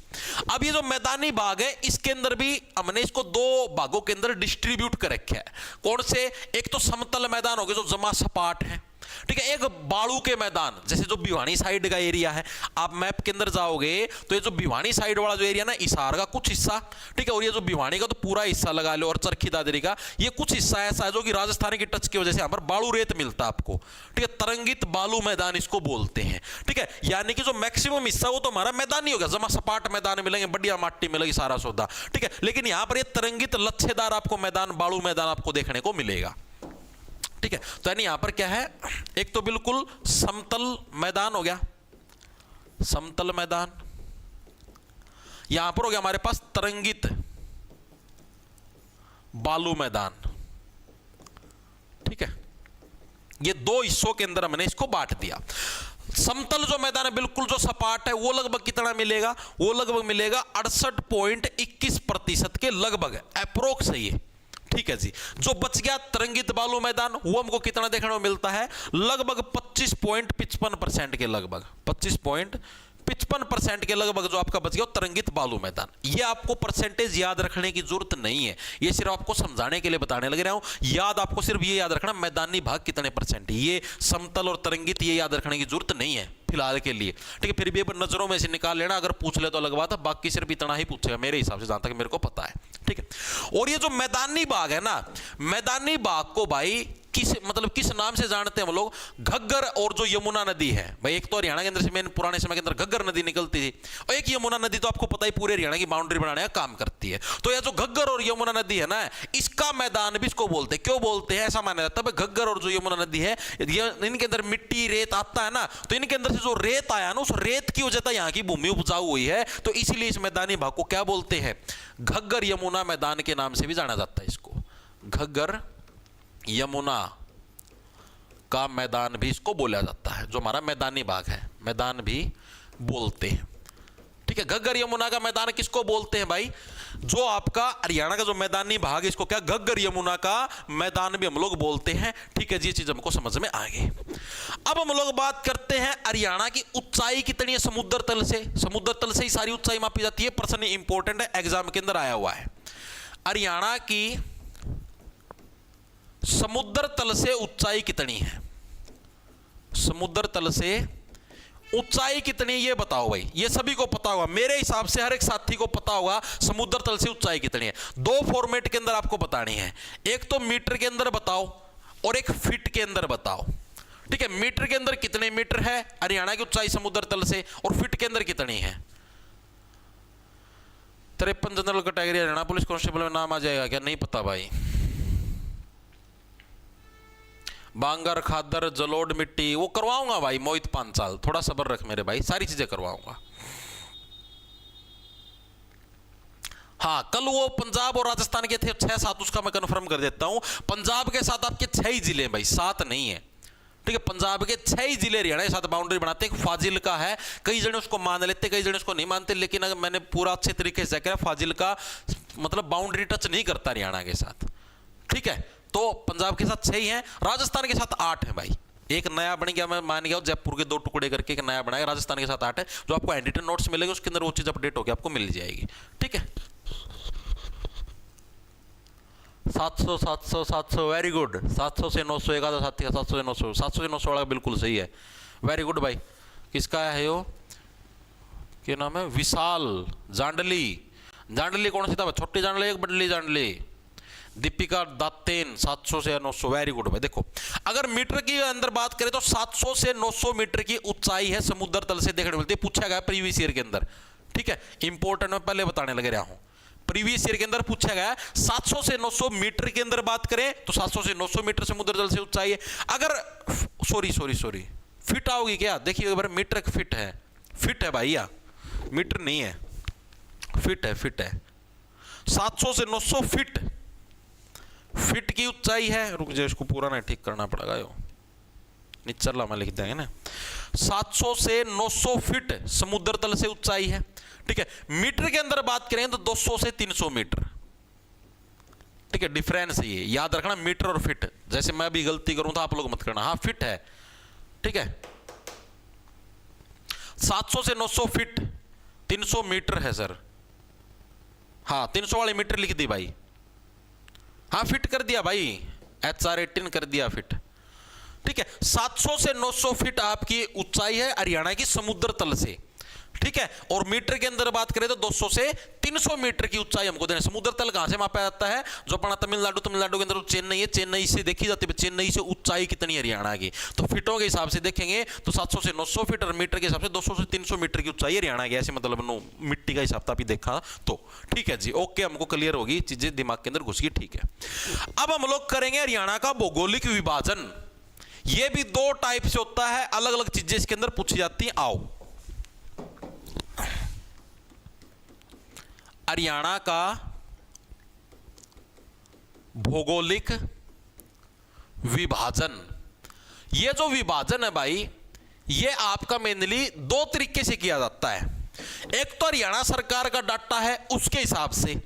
अब ये जो मैदानी भाग है इसके अंदर भी हमने इसको 2 भागों के अंदर डिस्ट्रीब्यूट कर रखा है। कौन से, एक तो समतल मैदान हो गए जो जमा सपाट है, ठीक है। एक बालू के मैदान, जैसे जो भिवानी साइड का एरिया है, आप मैप के अंदर जाओगे तो ये जो भिवानी साइड वाला जो एरिया ना, हिसार का कुछ हिस्सा, ठीक है, और ये जो भिवानी का तो पूरा हिस्सा लगा लो, और चरखी दादरी का ये कुछ हिस्सा ऐसा है जो कि राजस्थानी की टच की वजह से यहाँ पर बालू रेत मिलता है आपको, ठीक है। तरंगित बालू मैदान इसको बोलते हैं, ठीक है। यानी कि जो मैक्सिमम हिस्सा वो तो हमारा मैदानी होगा, जमा सपाट मैदान मिलेंगे, बढ़िया माटी मिलेगी, सारा सौदा, ठीक है। लेकिन यहाँ पर ये तरंगित लच्छेदार आपको मैदान, बालू मैदान आपको देखने को मिलेगा, ठीक है। तो यानी यहां पर क्या है, एक तो बिल्कुल समतल मैदान हो गया, समतल मैदान, यहां पर हो गया हमारे पास तरंगित बालू मैदान, ठीक है। ये दो हिस्सों के अंदर हमने इसको बांट दिया। समतल जो मैदान है, बिल्कुल जो सपाट है, वो लगभग कितना मिलेगा, वो लगभग मिलेगा 68.21% के लगभग, अप्रोक्स है ये, ठीक है जी। जो बच गया तरंगित बालू मैदान, वो हमको कितना देखने को मिलता है, लगभग 25.55% के लगभग, 25.55% के लगभग जो आपका बच गया तरंगित बालू मैदान। ये आपको परसेंटेज याद रखने की जरूरत नहीं है, ये सिर्फ आपको समझाने के लिए बताने लग रहा हूं। याद आपको सिर्फ ये याद रखना मैदानी भाग कितने परसेंट, ये समतल और तरंगित ये याद रखने की जरूरत नहीं है फिलहाल के लिए, ठीक है। फिर भी नजरों में से निकाल लेना, अगर पूछ ले तो अलग बात है, बाकी सिर्फ इतना ही पूछेगा मेरे हिसाब से, जहां तक मेरे को पता है, ठीक है। और ये जो मैदानी भाग है ना, मैदानी भाग को भाई किस नाम से जानते हैं हम लोग, घग्गर और जो यमुना नदी है भाई, एक तो हरियाणा के अंदर से मेन पुराने समय के अंदर घग्गर नदी निकलती थी, और एक यमुना नदी तो आपको पता ही पूरे हरियाणा की बाउंड्री बनाने का काम करती है। तो यह जो घग्गर और यमुना नदी है ना, इसका मैदान भी इसको बोलते हैं। क्यों बोलते हैं, ऐसा माना जाता है घग्गर और जो यमुना नदी है, इनके अंदर मिट्टी रेत आता है ना, तो इनके अंदर से जो रेत आया ना, उस रेत की वजह से यहाँ की भूमि उपजाऊ हुई है, तो इसीलिए इस मैदानी भाग को क्या बोलते हैं, घग्गर यमुना मैदान के नाम से भी जाना जाता है इसको, घग्गर यमुना का मैदान भी इसको बोला जाता है, जो हमारा मैदानी भाग है, मैदान भी बोलते हैं, ठीक है। घग्गर यमुना का मैदान किसको बोलते हैं भाई, जो आपका हरियाणा का जो मैदानी भाग है, इसको क्या घग्गर यमुना का मैदान भी हम लोग बोलते हैं, ठीक है जी। ये चीज हमको समझ में आ गई। अब हम लोग बात करते हैं हरियाणा की ऊंचाई कितनी है समुद्र तल से, समुद्र तल से ही सारी ऊंचाई मापी जाती है। प्रश्न इंपॉर्टेंट है, एग्जाम के अंदर आया हुआ है। हरियाणा की समुद्र तल से ऊंचाई कितनी है, समुद्र तल से ऊंचाई कितनी, ये बताओ भाई। ये सभी को पता होगा, मेरे हिसाब से हर एक साथी को पता होगा समुद्र तल से ऊंचाई कितनी है। दो फॉर्मेट के अंदर आपको बतानी है, एक तो मीटर के अंदर बताओ और एक फीट के अंदर बताओ, ठीक है। मीटर के अंदर कितने मीटर है हरियाणा की ऊंचाई समुद्र तल से, और फीट के अंदर कितनी है। 53 general category Haryana police constable में नाम आ जाएगा क्या, नहीं पता भाई। बांगर, खादर, जलोड, मिट्टी, वो करवाऊंगा भाई मोहित पांचाल, थोड़ा सब्र रख मेरे भाई, सारी चीजें करवाऊंगा। हाँ, कल वो पंजाब और राजस्थान के थे 6-7, उसका मैं कंफर्म कर देता हूं। पंजाब के साथ आपके 6 ही जिले भाई, 7 नहीं है, ठीक है। पंजाब के 6 ही जिले हरियाणा के साथ बाउंड्री बनाते हैं। फाजिल का है, कई जने उसको मान लेते, कई जने उसको नहीं मानते, लेकिन अगर मैंने पूरा अच्छे तरीके से कहा, फाजिल का मतलब बाउंड्री टच नहीं करता हरियाणा के साथ, ठीक है। तो पंजाब के साथ 6 ही हैं, राजस्थान के साथ 8 है भाई। एक नया बन गया, मैं मान गया जयपुर के 2 टुकड़े करके एक नया बनाया, राजस्थान के साथ 8 है। जो आपको हैंडरिटन नोट्स मिलेंगे उसके अंदर वो चीज अपडेट होकर आपको मिल जाएगी, ठीक है। 700 700 700 वेरी गुड। 700 से 900 एक आधा साथी का 700 से 900, 700 से 900 वाला बिल्कुल सही है, वेरी गुड भाई। किसका है यो, क्या नाम है, विशाल जांडली। जांडली कौन सी था, छोटी जांडली एक बडली जांडली, दीपिका दातेन। 700 से 900, वेरी गुड भाई। देखो अगर मीटर की अंदर बात करें तो 700 से 900 मीटर की ऊंचाई है समुद्र तल से देखने मिलती है, पूछा गया प्रीवियस ईयर के अंदर, ठीक है। इंपॉर्टेंट मैं पहले बताने लग रहा हूं, प्रीवियस ईयर के अंदर पूछा गया 700 से 900 मीटर के अंदर बात करें तो 700 से 900 मीटर समुद्र तल से ऊंचाई है। अगर सॉरी फिट आओगी क्या, देखिए एक बार, मीटर फिट है, फिट है भैया, मीटर नहीं है, फिट है। 700 से 900 फिट की ऊंचाई है। रुक जाए, इसको पूरा नहीं ठीक करना पड़ेगा, यो निचला में लिख देंगे ना। 700 से 900 फीट समुद्र तल से ऊंचाई है, ठीक है। मीटर के अंदर बात करें तो 200 से 300 मीटर, ठीक है। डिफरेंस है ये, याद रखना, मीटर और फीट। जैसे मैं भी गलती करूं तो आप लोग मत करना, हाँ फिट है, ठीक है। 700 से 900 फीट 300 मीटर है सर, हाँ 300 वाली मीटर लिख दी भाई, हाँ फिट कर दिया भाई, HR 18 कर दिया फिट। ठीक है। 700 से 900 फीट आपकी ऊंचाई है हरियाणा की समुद्र तल से, ठीक है। और मीटर के अंदर बात करें तो 200 से 300 मीटर की ऊंचाई हमको देना। समुद्र तल कहां से मापा जाता है? जो अपना तमिलनाडु के अंदर चेन्नई है, चेन्नई से देखी जाती है चेन्नई से ऊंचाई कितनी हरियाणा की, तो फीटों के हिसाब से देखेंगे तो 700 से 900 फीट और मीटर के हिसाब से 200 से 300 मीटर की ऊंचाई हरियाणा की। ऐसे मतलब मिट्टी का हिसाब था देखा तो, ठीक है जी, ओके, हमको क्लियर होगी, चीजें दिमाग के अंदर घुस गई, ठीक है। अब हम लोग करेंगे हरियाणा का भौगोलिक विभाजन। यह भी 2 टाइप से होता है, अलग अलग चीजें इसके अंदर पूछी जाती हैं। आओ, हरियाणा का भौगोलिक विभाजन। ये जो विभाजन है भाई, ये आपका मेनली 2 तरीके से किया जाता है। एक तो हरियाणा सरकार का डाटा है, उसके हिसाब से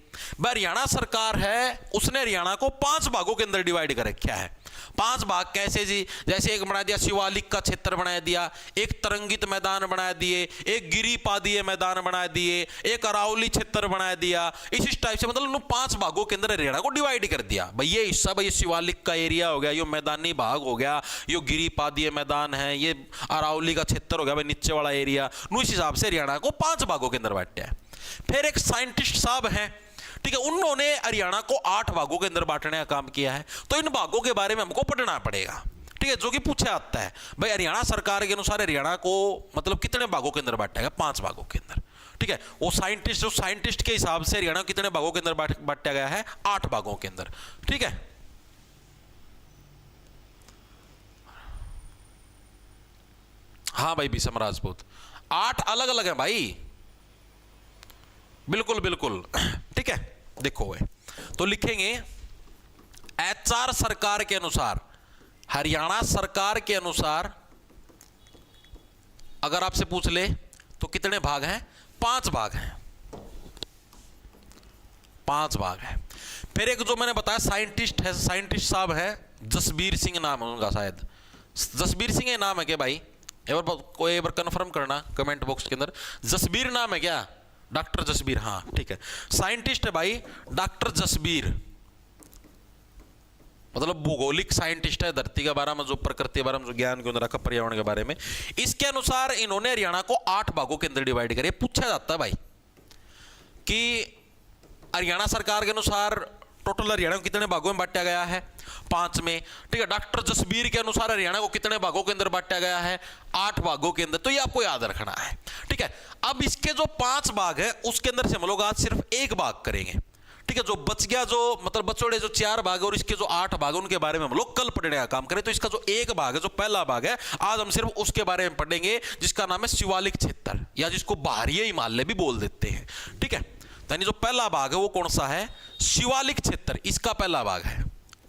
हरियाणा सरकार है, उसने हरियाणा को 5 भागों के अंदर डिवाइड कर रखा है। 5 भाग कैसे जी? जैसे एक बना दिया शिवालिक का क्षेत्र बना दिया, एक तरंगित मैदान बना दिए, एक गिरिपादीय मैदान बना दिए, एक अरावली क्षेत्र बना दिया। इस टाइप से मतलब 5 भागों के अंदर हरियाणा को डिवाइड कर दिया। भाई ये हिस्सा, भाई शिवालिक का एरिया हो गया, ये मैदानी भाग हो गया, ये गिरिपादीय मैदान है, ये अरावली का क्षेत्र हो गया भाई नीचे वाला एरिया। इस हिसाब से हरियाणा को 5 भागों के अंदर बांटा है। फिर एक साइंटिस्ट साहब हैं, ठीक है, उन्होंने हरियाणा को 8 भागों के अंदर बांटने का काम किया है। तो इन भागों के बारे में हमको पढ़ना पड़ेगा, ठीक है, जो कि पूछा जाता है भाई हरियाणा सरकार के अनुसार हरियाणा को मतलब कितने भागों के अंदर बांटा गया? 5 भागों के अंदर, ठीक है। वो साइंटिस्ट के हिसाब से हरियाणा को कितने भागों के अंदर बांटा गया है? 8 भागों के अंदर, ठीक है। हाँ भाई भीषम राजपूत, 8 अलग अलग है भाई, बिल्कुल बिल्कुल, ठीक है। देखो वे तो लिखेंगे एचआर सरकार के अनुसार, हरियाणा सरकार के अनुसार अगर आपसे पूछ ले तो कितने भाग हैं? 5 भाग हैं, 5 भाग हैं। फिर एक जो मैंने बताया साइंटिस्ट है, साइंटिस्ट साहब है जसबीर सिंह नाम है उनका, शायद जसबीर सिंह ये नाम है क्या भाई? कोई बार कंफर्म करना कमेंट बॉक्स के अंदर, जसबीर नाम है क्या? डॉक्टर जसबीर, हाँ ठीक है, साइंटिस्ट है भाई डॉक्टर जसबीर, मतलब भौगोलिक साइंटिस्ट है, धरती के बारे में जो प्रकृति के बारे में जो ज्ञान के अंदर रखा, पर्यावरण के बारे में। इसके अनुसार इन्होंने हरियाणा को 8 भागों के अंदर डिवाइड करे। पूछा जाता है भाई कि हरियाणा सरकार के अनुसार टोटल हरियाणा को कितने भागों में बांटा गया है? 5 में, ठीक है। डॉक्टर जसबीर के अनुसार हरियाणा को कितने भागों के अंदर बांटा गया है? 8 भागों के अंदर। तो ये आपको याद रखना है, ठीक है। अब इसके जो 5 भाग है उसके अंदर से हम लोग आज सिर्फ 1 भाग करेंगे, ठीक है। जो बच गया, जो मतलब बचोड़े जो 4 भाग है और इसके जो 8 भाग है उनके बारे में हम लोग कल पढ़ने का काम करें। तो इसका जो 1 भाग है, जो पहला भाग है, आज हम सिर्फ उसके बारे में पढ़ेंगे जिसका नाम है शिवालिक क्षेत्र, या जिसको बाहरी हिमालय भी बोल देते हैं, ठीक है। यानी जो पहला भाग है वो कौन सा है? शिवालिक क्षेत्र, इसका पहला भाग है,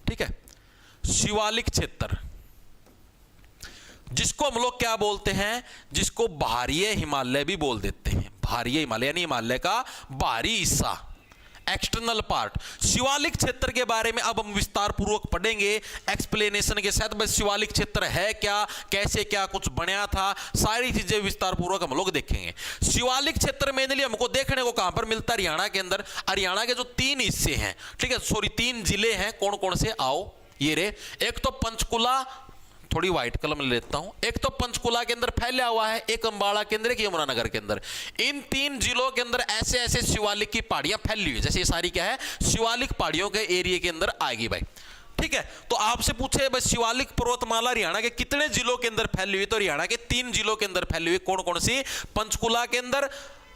ठीक है। शिवालिक क्षेत्र जिसको हम लोग क्या बोलते हैं? जिसको बाहरी हिमालय भी बोल देते हैं। बाहरी हिमालय यानी हिमालय का बाहरी हिस्सा, एक्सटर्नल पार्ट। शिवालिक क्षेत्र के बारे में अब हम विस्तार पूर्वक पढ़ेंगे एक्सप्लेनेशन के साथ। बस शिवालिक क्षेत्र है क्या, कैसे क्या कुछ बनया था, सारी चीजें विस्तार पूर्वक हम लोग देखेंगे। शिवालिक क्षेत्र मेनली हमको देखने को कहां पर मिलता है? हरियाणा के अंदर। हरियाणा के जो 3 हिस्से हैं, ठीक है, सॉरी 3 जिले हैं, कौन कौन से? आओ ये रे, एक तो पंचकुला, थोड़ी व्हाइट कलम ले लेता हूं, एक तो पंचकुला के अंदर फैला हुआ है, एक अंबाला के अंदर, एक यमुनानगर के अंदर। इन 3 जिलों के अंदर ऐसे ऐसे शिवालिक की पहाड़ियां फैली हुई, जैसे ये सारी क्या है? शिवालिक पहाड़ियों के एरिया के अंदर आएगी भाई, ठीक है। तो आपसे पूछे भाई शिवालिक पर्वतमाला हरियाणा के कितने जिलों के अंदर फैली हुई? तो हरियाणा के 3 जिलों के अंदर फैली हुई। कौन कौन सी? पंचकुला के अंदर,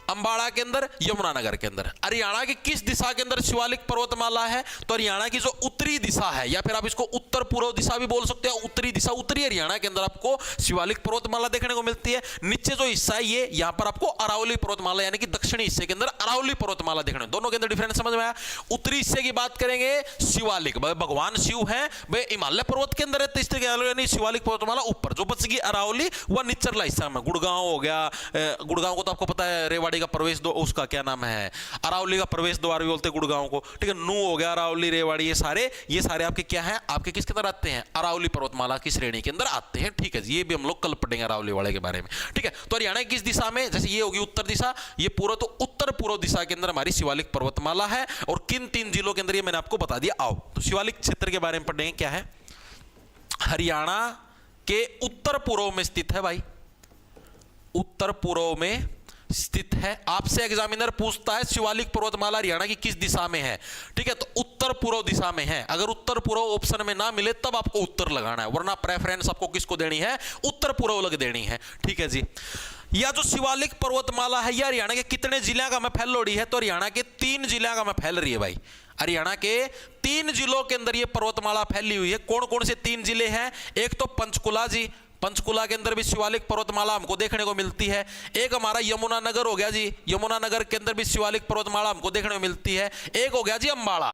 अंबाला के अंदर, यमुनानगर के अंदर। हरियाणा की किस दिशा के अंदर शिवालिक पर्वतमाला है? तो हरियाणा की जो उत्तरी दिशा है, या फिर आप इसको उत्तर पूर्व दिशा भी बोल सकते हो, उत्तरी दिशा, उत्तरी हरियाणा के अंदर आपको शिवालिक पर्वतमाला देखने को मिलती है। नीचे जो हिस्सा है ये, यहां पर आपको अरावली पर्वतमाला यानी कि दक्षिणी हिस्से के अंदर अरावली पर्वतमाला देखने। दोनों के अंदर डिफरेंस समझ में आया? उत्तरी हिस्से की बात करेंगे शिवालिक, भगवान शिव है भाई हिमालय पर्वत के अंदर है, तो इस तरह यानी शिवालिक पर्वतमाला ऊपर। जो बच गई अरावली वह निचला हिस्सा में, गुड़गांव हो गया, गुड़गांव को तो आपको पता है रेवाड़ी का प्रवेश दो, उसका क्या नाम है? अरावली का प्रवेश द्वार भी बोलते हैं गुड़गांव को, ठीक है। नू हो गया, अरावली, रेवाड़ी, ये सारे आपके क्या है? आपके किसके अंदर आते हैं? अरावली पर्वतमाला की श्रेणी के अंदर आते हैं, ठीक है। ये भी हम लोग कल पढ़ेंगे अरावली वाले के बारे में, ठीक है। तो हरियाणा किस दिशा में? जैसे ये होगी उत्तर दिशा, ये पूरा तो उत्तर पूर्व दिशा के अंदर हमारी शिवालिक पर्वतमाला है। और किन 3 जिलों के अंदर ये मैंने आपको बता दिया। आओ तो शिवालिक क्षेत्र के बारे में पढ़ेंगे। क्या है? हरियाणा के उत्तर पूर्व में स्थित है भाई, उत्तर पूर्व में स्थित है। आपसे एग्जामिनर पूछता है शिवालिक पर्वतमाला हरियाणा की किस दिशा में है, ठीक है, तो उत्तर पूर्व दिशा में है। अगर उत्तर पूर्व ऑप्शन में ना मिले तब आपको उत्तर लगाना है, वरना प्रेफरेंस आपको किसको देनी है, उत्तर पूर्व लग देनी है, ठीक है जी। या जो शिवालिक पर्वतमाला है यह हरियाणा के कितने जिलों का में फैल रही है, तो हरियाणा के 3 जिलों का में फैल रही है भाई। हरियाणा के 3 जिलों के अंदर यह पर्वतमाला फैली हुई है। कौन कौन से 3 जिले हैं, एक तो पंचकुला जी, पंचकुला के अंदर भी शिवालिक पर्वतमाला हमको देखने को मिलती है। एक हमारा यमुनानगर हो गया जी, यमुनानगर के अंदर भी शिवालिक पर्वतमाला हमको देखने को मिलती है। एक हो गया जी अंबाला।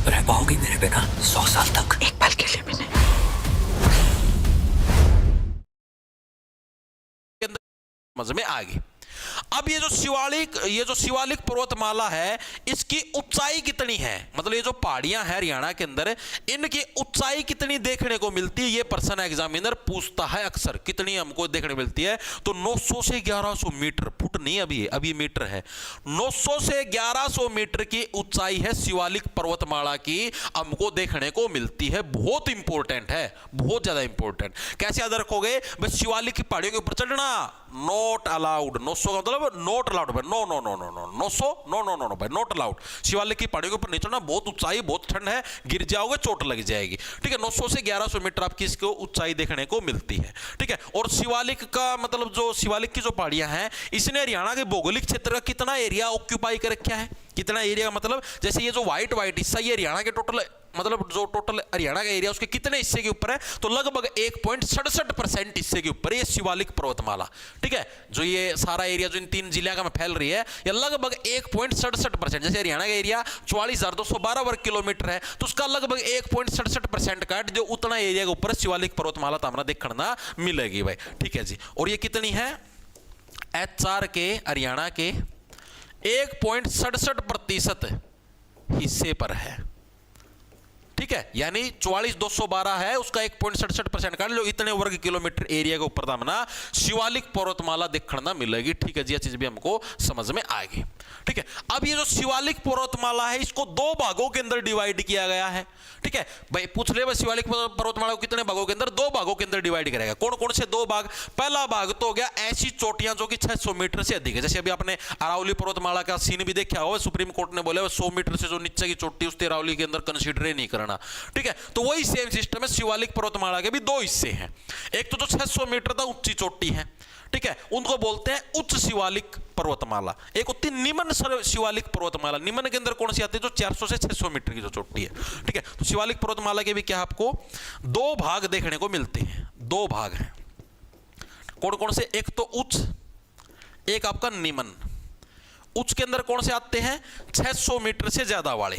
रह पाओगी मेरे बिना 100 साल तक? एक पल के लिए भी नहीं। समझ में आ गई। अब ये जो शिवालिक पर्वतमाला है इसकी ऊंचाई कितनी है, मतलब ये जो पहाड़ियां हैं हरियाणा के अंदर इनकी ऊंचाई कितनी देखने को मिलती है, ये पर्सन एग्जामिनर पूछता है अक्सर। कितनी हमको देखने को मिलती है, तो 900 से 1100 मीटर, फुट नहीं अभी मीटर है। 900 से 1100 मीटर की ऊंचाई है शिवालिक पर्वतमाला की, हमको देखने को मिलती है। बहुत इंपॉर्टेंट है, बहुत ज्यादा इंपॉर्टेंट। कैसे याद रखोगे, बस शिवालिक की पहाड़ियों के ऊपर चढ़ना नॉट अलाउड। 900 का मतलब नॉट अलाउड भाई, no no no no no 900 no no no no भाई, नॉट अलाउड। शिवालिक की पहाड़ियों के ऊपर नहीं चढ़ना, बहुत ऊंचाई, बहुत ठंड है, गिर जाओगे चोट लग जाएगी, ठीक है। 900 से 1100 मीटर आपकी इसको ऊंचाई देखने को मिलती है, ठीक है। और शिवालिक का मतलब जो शिवालिक की जो पहाड़ियां हैं इसने हरियाणा के भौगोलिक क्षेत्र का कितना एरिया ऑक्यूपाई कर रखा है, कितना एरिया, मतलब जैसे ये जो व्हाइट हिस्सा ये हरियाणा के टोटल, मतलब जो टोटल हरियाणा का एरिया उसके कितने हिस्से के ऊपर है, तो लगभग 1.67% हिस्से के ऊपर ये शिवालिक पर्वतमाला, ठीक है। जो ये सारा एरिया जो इन 3 जिलों का में फैल रही है ये लगभग 1.67%, जैसे हरियाणा का एरिया 44,212 वर्ग किलोमीटर है तो उसका लगभग 1.67% का जो उतना एरिया के ऊपर शिवालिक पर्वतमाला तो हमारा देखना मिलेगी भाई, ठीक है जी। और ये कितनी है, HR के हरियाणा के 1.67% हिस्से पर है, ठीक है। यानी 44,212 है, उसका 1.67% का लो, इतने वर्ग किलोमीटर एरिया के ऊपर हमना शिवालिक पर्वतमाला देखना मिलेगी, ठीक है जी। यह चीज भी हमको समझ में आएगी, ठीक है। अब ये जो शिवालिक पर्वतमाला है इसको 2 भागों के अंदर डिवाइड किया गया है, ठीक है भाई। पूछ ले शिवालिक पर्वतमाला को कितने भागों के अंदर, 2 भागों के अंदर डिवाइड करेगा। कौन कौन से 2 भाग, पहला भाग तो हो गया ऐसी चोटियां जो कि 600 मीटर से अधिक है, जैसे अभी आपने अरावली पर्वतमाला का सीन भी देखा हो, सुप्रीम कोर्ट ने बोला 100 मीटर से जो नीचे की चोटी उसके अरावली के अंदर कंसीडर ही नहीं करना, ठीक है। तो वही सेम सिस्टम है, शिवालिक पर्वतमाला के भी 2 हिस्से हैं। एक तो जो 600 मीटर तक ऊंची चोटी है, ठीक है, उनको बोलते हैं उच्च शिवालिक पर्वतमाला। एक होती निम्न शिवालिक पर्वतमाला, निम्न के अंदर कौन सी आती है, जो 400 से 600 मीटर की जो चोटी है, ठीक है। तो शिवालिक पर्वतमाला के भी क्या आपको 2 भाग देखने को मिलते हैं, 2 भाग हैं। कौन कौन से, एक तो उच्च, एक आपका निम्न। उच्च के अंदर कौन से आते हैं, 600 मीटर से ज्यादा वाले,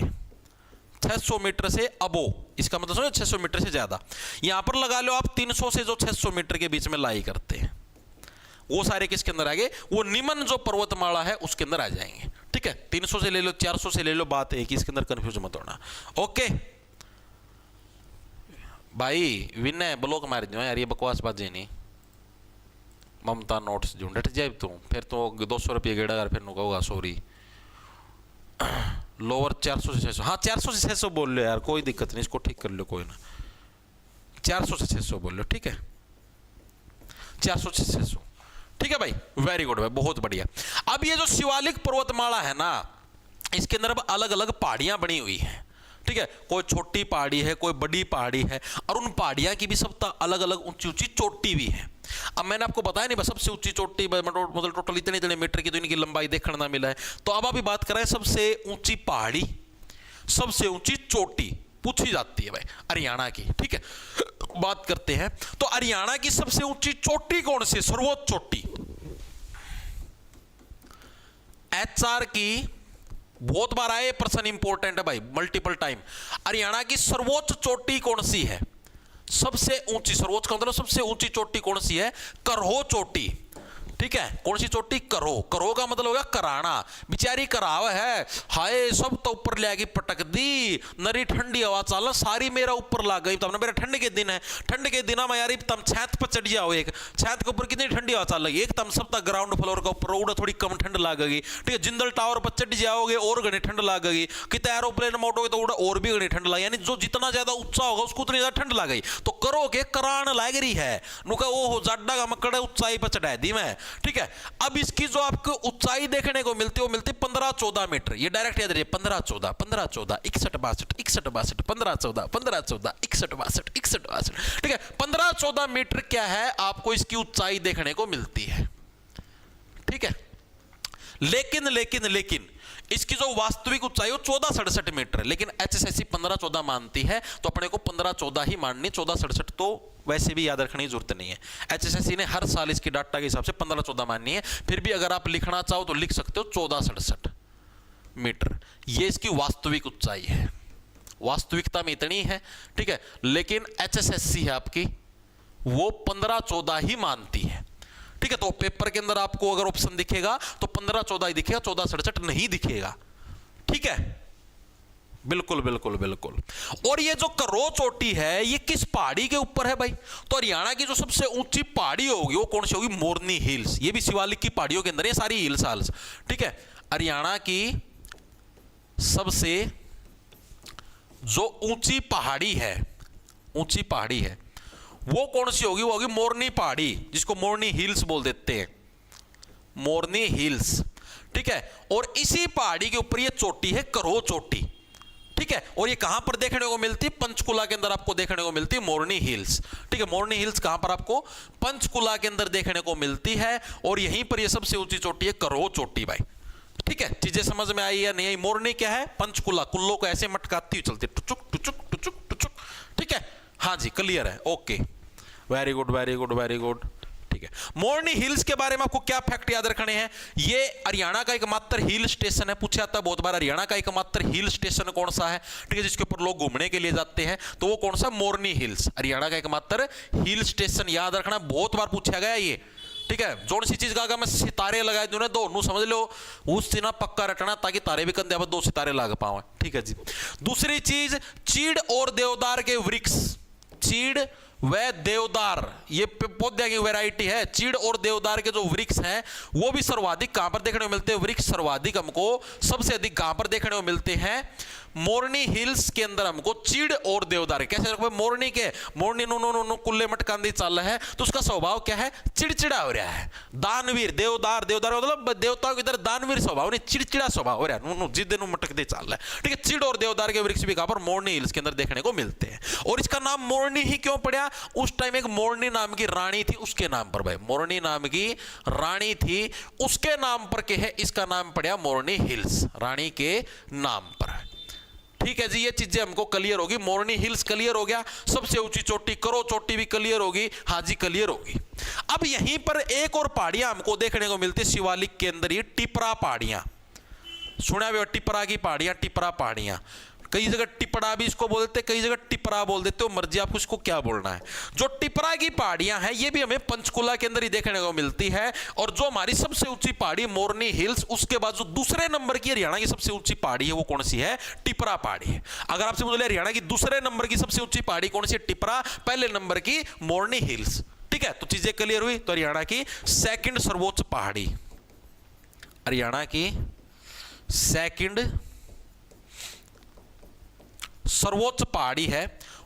600 मीटर से अबो, इसका मतलब समझो 600 मीटर से ज्यादा। यहां पर लगा लो आप 300 से जो 600 मीटर के बीच में लाई करते हैं, वो सारे किसके अंदर आ गए, वो निम्न जो पर्वतमाला है उसके अंदर आ जाएंगे, ठीक है। 300 से ले लो, 400 से ले लो, बात है कि इसके अंदर कंफ्यूज मत होना, ओके भाई। विनय ब्लॉक मार दो यार, ये बकवास बात नहीं। ममता नोट्स जो डट जाए तो फिर तो 200 रुपये गेड़ा यार, फिर होगा सॉरी। लोअर 400 से 600, हाँ 400 से 600 बोल लो यार, कोई दिक्कत नहीं, इसको ठीक कर लो, कोई ना। 400 से 600 बोल लो, ठीक है, 400 से 600, ठीक है भाई, वेरी गुड भाई, बहुत बढ़िया। अब ये जो शिवालिक पर्वतमाला है ना, इसके अंदर अब अलग अलग पहाड़ियां बनी हुई हैं, ठीक है। कोई छोटी पहाड़ी है, कोई बड़ी पहाड़ी है, और उन पहाड़ियां की भी सब अलग अलग ऊंची ऊंची चोटी भी है। अब मैंने आपको बताया नहीं, बस सबसे ऊंची चोटी मतलब टोटल इतने मीटर की तो इनकी लंबाई देखना मिला है। तो अब अभी बात करें सबसे ऊंची पहाड़ी, सबसे ऊंची चोटी पूछी जाती है भाई हरियाणा की, ठीक है। बात करते हैं तो हरियाणा की सबसे ऊंची चोटी कौन सी, सर्वोच्च चोटी, HR की बहुत बार आए प्रश्न, इंपॉर्टेंट है भाई, मल्टीपल टाइम। हरियाणा की सर्वोच्च चोटी कौन सी है, सबसे ऊंची, सर्वोच्च का मतलब सबसे ऊंची चोटी कौन सी है, करहो चोटी। ठीक है, कौन सी चोटी? करो। करो का मतलब होगा कराना, बेचारी कराव है, हाय सब तो ऊपर ले आके पटक दी, नरी ठंडी हवा चाल सारी मेरा ऊपर लग गई। तब मेरा ठंड के दिन है, ठंड के दिन में यार तम छत पर चढ़ जाओ, एक छत के ऊपर कितनी ठंडी हवा चाल लगी, एक तम सब तक ग्राउंड फ्लोर का ऊपर उड़ा थोड़ी कम ठंड लगेगी। ठीक है, जिंदल टावर पर चढ़ जाओगे और घनी ठंड लगेगी, कितने एरोप्लेन में उठोगे तो उड़ा और भी घनी ठंड लगेगी, यानी जो जितना ज्यादा ऊंचा होगा उसको उतनी ज्यादा ठंड लगेगी। तो करो के करान लग रही है, नुका वो हो जाडा का मकड़ा ऊंचाई पर चढ़ा दी मैं। ठीक है, अब इसकी जो आपको ऊंचाई देखने को मिलती है वो मिलती है 15-14 मीटर। ये डायरेक्ट याद रखिए, 15-14 15-14 61-62 61-62 15-14 15-14 61-62 61-62। ठीक है, 15-14 मीटर क्या है आपको इसकी ऊंचाई देखने को मिलती है। ठीक है, लेकिन इसकी जो वास्तविक ऊंचाई वो 14-67 मीटर है, लेकिन HSSC 15-14 मानती है तो अपने को 15-14 ही माननी, 14-67 तो वैसे भी याद रखने की जरूरत नहीं है। HSSC ने हर साल इसकी डाटा के हिसाब से 15-14 माननी है, फिर भी अगर आप लिखना चाहो तो लिख सकते हो 14-67 मीटर। ये इसकी वास्तविक ऊंचाई है, वास्तविकता में इतनी है। ठीक है, लेकिन HSSC है आपकी वो 15-14 ही मानती है। ठीक है, तो पेपर के अंदर आपको अगर ऑप्शन दिखेगा तो 15-14 ही दिखेगा, 14-67 नहीं दिखेगा। ठीक है, बिल्कुल बिल्कुल बिल्कुल। और ये जो करो चोटी है ये किस पहाड़ी के ऊपर है भाई? तो हरियाणा की जो सबसे ऊंची पहाड़ी होगी वो कौन सी होगी? मोरनी हिल्स। ये भी शिवालिक की पहाड़ियों के अंदर ये सारी हिल्स हाल्स। ठीक है, हरियाणा की सबसे जो ऊंची पहाड़ी है, ऊंची पहाड़ी है वो कौन सी होगी? वो होगी मोरनी पहाड़ी, जिसको मोरनी हिल्स बोल देते हैं, मोरनी हिल्स। ठीक है, और इसी पहाड़ी के ऊपर ये चोटी है करो चोटी। ठीक है, और ये कहां पर देखने को मिलती है? पंचकुला के अंदर आपको देखने को मिलती है मोरनी हिल्स। ठीक है, मोरनी हिल्स कहां पर आपको? पंचकुला के अंदर देखने को मिलती है, और यहीं पर ये सबसे ऊंची चोटी है करो चोटी भाई। ठीक है, चीजें समझ में आई या नहीं आई? मोरनी क्या है? पंचकुला, कुल्लो को ऐसे मटकाती हुई चलती है, टुचुक टुचुक टुचुक टुचुक। ठीक है, हाँ जी क्लियर है, okay, very good very good very good. ठीक है, मोरनी हिल्स के बारे में आपको क्या फैक्ट याद रखने हैं? ये हरियाणा का एकमात्र हिल स्टेशन है, पूछा जाता है बहुत बार, हरियाणा का एकमात्र हिल स्टेशन कौन सा है? ठीक है, जिसके ऊपर लोग घूमने के लिए जाते हैं, तो वो कौन सा? मोरनी हिल्स, हरियाणा का एकमात्र हिल स्टेशन। याद रखना, बहुत बार पूछा गया ये। ठीक है, जोन सी चीज का मैं सितारे लगाए दूं ना दो नू समझ लो, उस दिन पक्का रटना ताकि तारे भी कंधे पर 2 सितारे लग पाए। ठीक है जी। दूसरी चीज, चीड़ और देवदार के वृक्ष, चीड़ व देवदार ये पौधे की वैरायटी है। चीड़ और देवदार के जो वृक्ष हैं वो भी सर्वाधिक कहां पर देखने को मिलते हैं? वृक्ष सर्वाधिक हमको सबसे अधिक कहां पर देखने को मिलते हैं? मोरनी हिल्स के अंदर हमको चीड़ और देवदार। कैसे रखो? मोरनी के मोरनी नो नो नो नो कुल्ले मटकांदी चल है, तो उसका स्वभाव क्या है? चिड़चिड़ा हो रहा है। दानवीर, देवदार, देवदार मतलब देवताओं की तरह दानवीर स्वभाव नहीं, चिड़चिड़ा स्वभाव हो रहा है, नो जिद नु मटकते चल रहा है। ठीक है, चीड़ और देवदार के वृक्ष भी कहां पर? मोरनी हिल्स के अंदर देखने को मिलते हैं। और इसका नाम मोरनी ही क्यों पड़ा? उस टाइम एक मोरनी नाम की रानी थी, उसके नाम पर भाई, मोरनी नाम की रानी थी उसके नाम पर के है इसका नाम पड़ा मोरनी हिल्स, रानी के नाम पर। ठीक है जी, ये चीजें हमको क्लियर होगी। मोरनी हिल्स क्लियर हो गया, सबसे ऊंची चोटी करो चोटी भी क्लियर होगी, हाजी क्लियर होगी। अब यहीं पर एक और पहाड़ियां हमको देखने को मिलती है शिवालिक के अंदर, ये टिपरा पहाड़ियां। सुना भी टिपरा की पहाड़ियां, टिपरा पहाड़ियां, कई जगह टिपड़ा भी इसको बोल देते, कई जगह टिपरा बोल देते हो, मर्जी आपको इसको क्या बोलना है। जो टिपरा की पहाड़ियां हैं ये भी हमें पंचकुला के अंदर ही देखने को मिलती है। और जो हमारी सबसे ऊंची पहाड़ी मोरनी हिल्स, उसके बाद जो दूसरे नंबर की हरियाणा की सबसे ऊंची पहाड़ी है वो कौन सी है? टिपरा पहाड़ी है। अगर आपसे बोले हरियाणा की दूसरे नंबर की सबसे ऊंची पहाड़ी कौन सी है? टिपरा, पहले नंबर की मोरनी हिल्स। ठीक है, तो चीजें क्लियर हुई। तो हरियाणा की सेकंड सर्वोच्च पहाड़ी, हरियाणा की सेकंड सर्वोच्च पहाड़ी है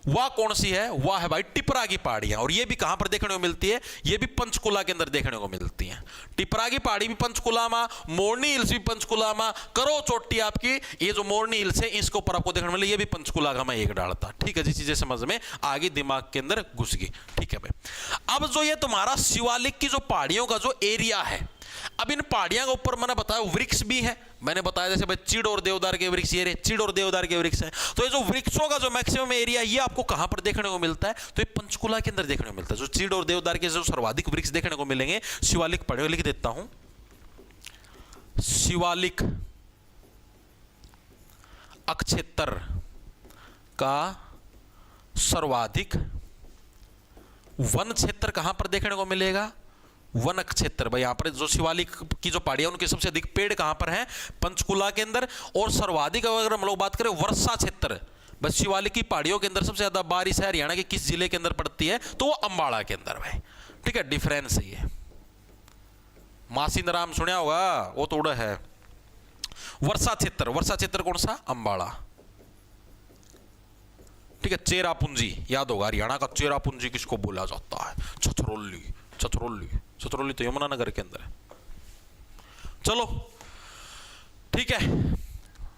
वह कौन सी है? वह है भाई टिपरा की पहाड़ियां। और ये भी कहां पर देखने को मिलती है? ये भी पंचकुला के अंदर देखने को मिलती है। टिपरा की पहाड़ी भी पंचकुला में, मोरनी हिल्स भी पंचकुला में, करो चोटी आपकी ये जो मोरनी हिल्स है इसके ऊपर आपको देखने को मिले, ये भी पंचकुला का मैं एक डालता। ठीक है जी, चीजें समझ में आगे दिमाग के अंदर घुस गई। ठीक है भाई, अब जो ये तुम्हारा शिवालिक की जो पहाड़ियों का जो एरिया है, अब इन पहाड़ियों के ऊपर मैंने बताया वृक्ष भी है, मैंने बताया जैसे भाई चीड़ और देवदार के वृक्ष, ये चीड़ और देवदार के वृक्ष हैं। तो ये जो वृक्षों का जो मैक्सिमम एरिया ये आपको कहां पर देखने को मिलता है? तो ये पंचकुला के अंदर देखने को मिलता है। जो चीड़ और देवदार के जो सर्वाधिक वृक्ष देखने को मिलेंगे शिवालिक पहाड़ियों, लिख देता हूं, शिवालिक अक्षेत्र का सर्वाधिक वन क्षेत्र कहां पर देखने को मिलेगा? वन क्षेत्र भाई, यहाँ पर जो शिवालिक की जो पहाड़ियां उनके सबसे अधिक पेड़ कहां पर हैं? पंचकुला के अंदर। और सर्वाधिक अगर हम लोग बात करें वर्षा क्षेत्र, बस शिवालिक की पहाड़ियों के अंदर सबसे ज्यादा बारिश है हरियाणा के किस जिले के अंदर पड़ती है? तो वो अंबाला के अंदर भाई। ठीक है, डिफरेंस है ये। मासिंद राम सुना होगा, वो तो उड़ा है। वर्षा क्षेत्र, वर्षा क्षेत्र कौन सा? अंबाला। ठीक है, चेरापूंजी याद होगा, हरियाणा का चेरापूंजी किसको बोला जाता है? छछरौली। छछरौली, छछरौली तो यमुनानगर के अंदर है। चलो ठीक है,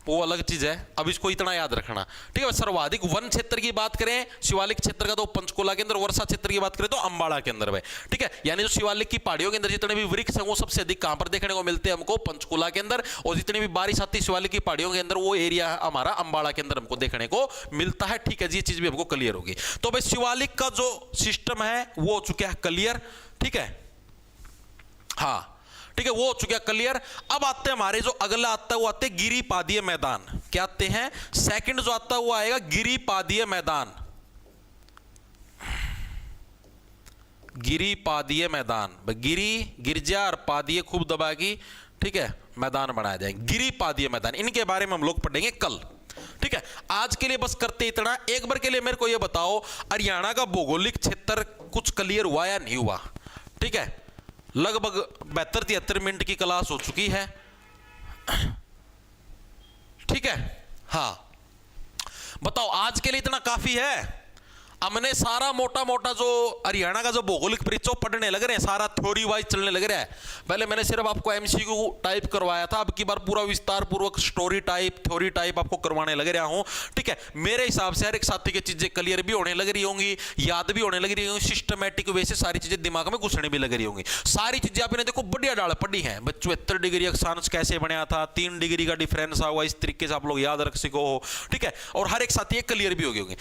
वो अलग चीज है, अब इसको इतना याद रखना। ठीक है, सर्वाधिक वन क्षेत्र की बात करें शिवालिक क्षेत्र का तो पंचकुला के अंदर, वर्षा क्षेत्र की बात करें तो अंबाला के अंदर भाई। ठीक है, यानी जो शिवालिक की पहाड़ियों के अंदर जितने भी वृक्ष हैं वो सबसे अधिक कहां पर देखने को मिलते हैं हमको? पंचकुला के अंदर। और जितनी भी बारिश आती है शिवालिक की पहाड़ियों के अंदर वो एरिया हमारा अंबाला के अंदर हमको देखने को मिलता है। ठीक है जी, ये चीज भी हमको क्लियर होगी। तो भाई शिवालिक का जो सिस्टम है वो हो चुका है क्लियर। ठीक है, हाँ ठीक है, वो हो चुका क्लियर। अब आते हैं हमारे जो अगला आता है वो आते हैं गिरिपादीय मैदान। क्या आते हैं? सेकंड जो आता है वो आएगा गिरिपादीय मैदान। गिरिपादीय मैदान, गिरी गिरजा और पादीय खूब दबाएगी। ठीक है, मैदान बनाया जाएगा गिरिपादीय मैदान। इनके बारे में हम लोग पढ़ेंगे कल। ठीक है, आज के लिए बस करते इतना। एक बार के लिए मेरे को यह बताओ, हरियाणा का भौगोलिक क्षेत्र कुछ क्लियर हुआ या नहीं हुआ? ठीक है, लगभग 72-73 मिनट की क्लास हो चुकी है। ठीक है, हाँ बताओ, आज के लिए इतना काफी है? हमने सारा मोटा मोटा जो हरियाणा का जो भौगोलिक परिचय पढ़ने लग रहे हैं, सारा थ्योरी वाइज चलने लग रहा है। पहले मैंने सिर्फ आपको एमसीक्यू टाइप करवाया था, अब की बार पूरा विस्तार पूर्वक स्टोरी टाइप, थ्योरी टाइप आपको करवाने लग रहा हूं। ठीक है, मेरे हिसाब से हर एक साथी की चीजें क्लियर भी होने लग रही होंगी, याद भी होने लग रही होंगी, सिस्टमेटिक वे से सारी चीजें दिमाग में घुसने भी लग रही होंगी। सारी चीजें आपने देखो बढ़िया डाल पढ़ी है। 74 डिग्री अक्षांश कैसे बनाया था, 3 डिग्री का डिफरेंस हुआ, इस तरीके से आप लोग याद रख सको हो। ठीक है, और हर एक साथी क्लियर भी हो गई होंगी।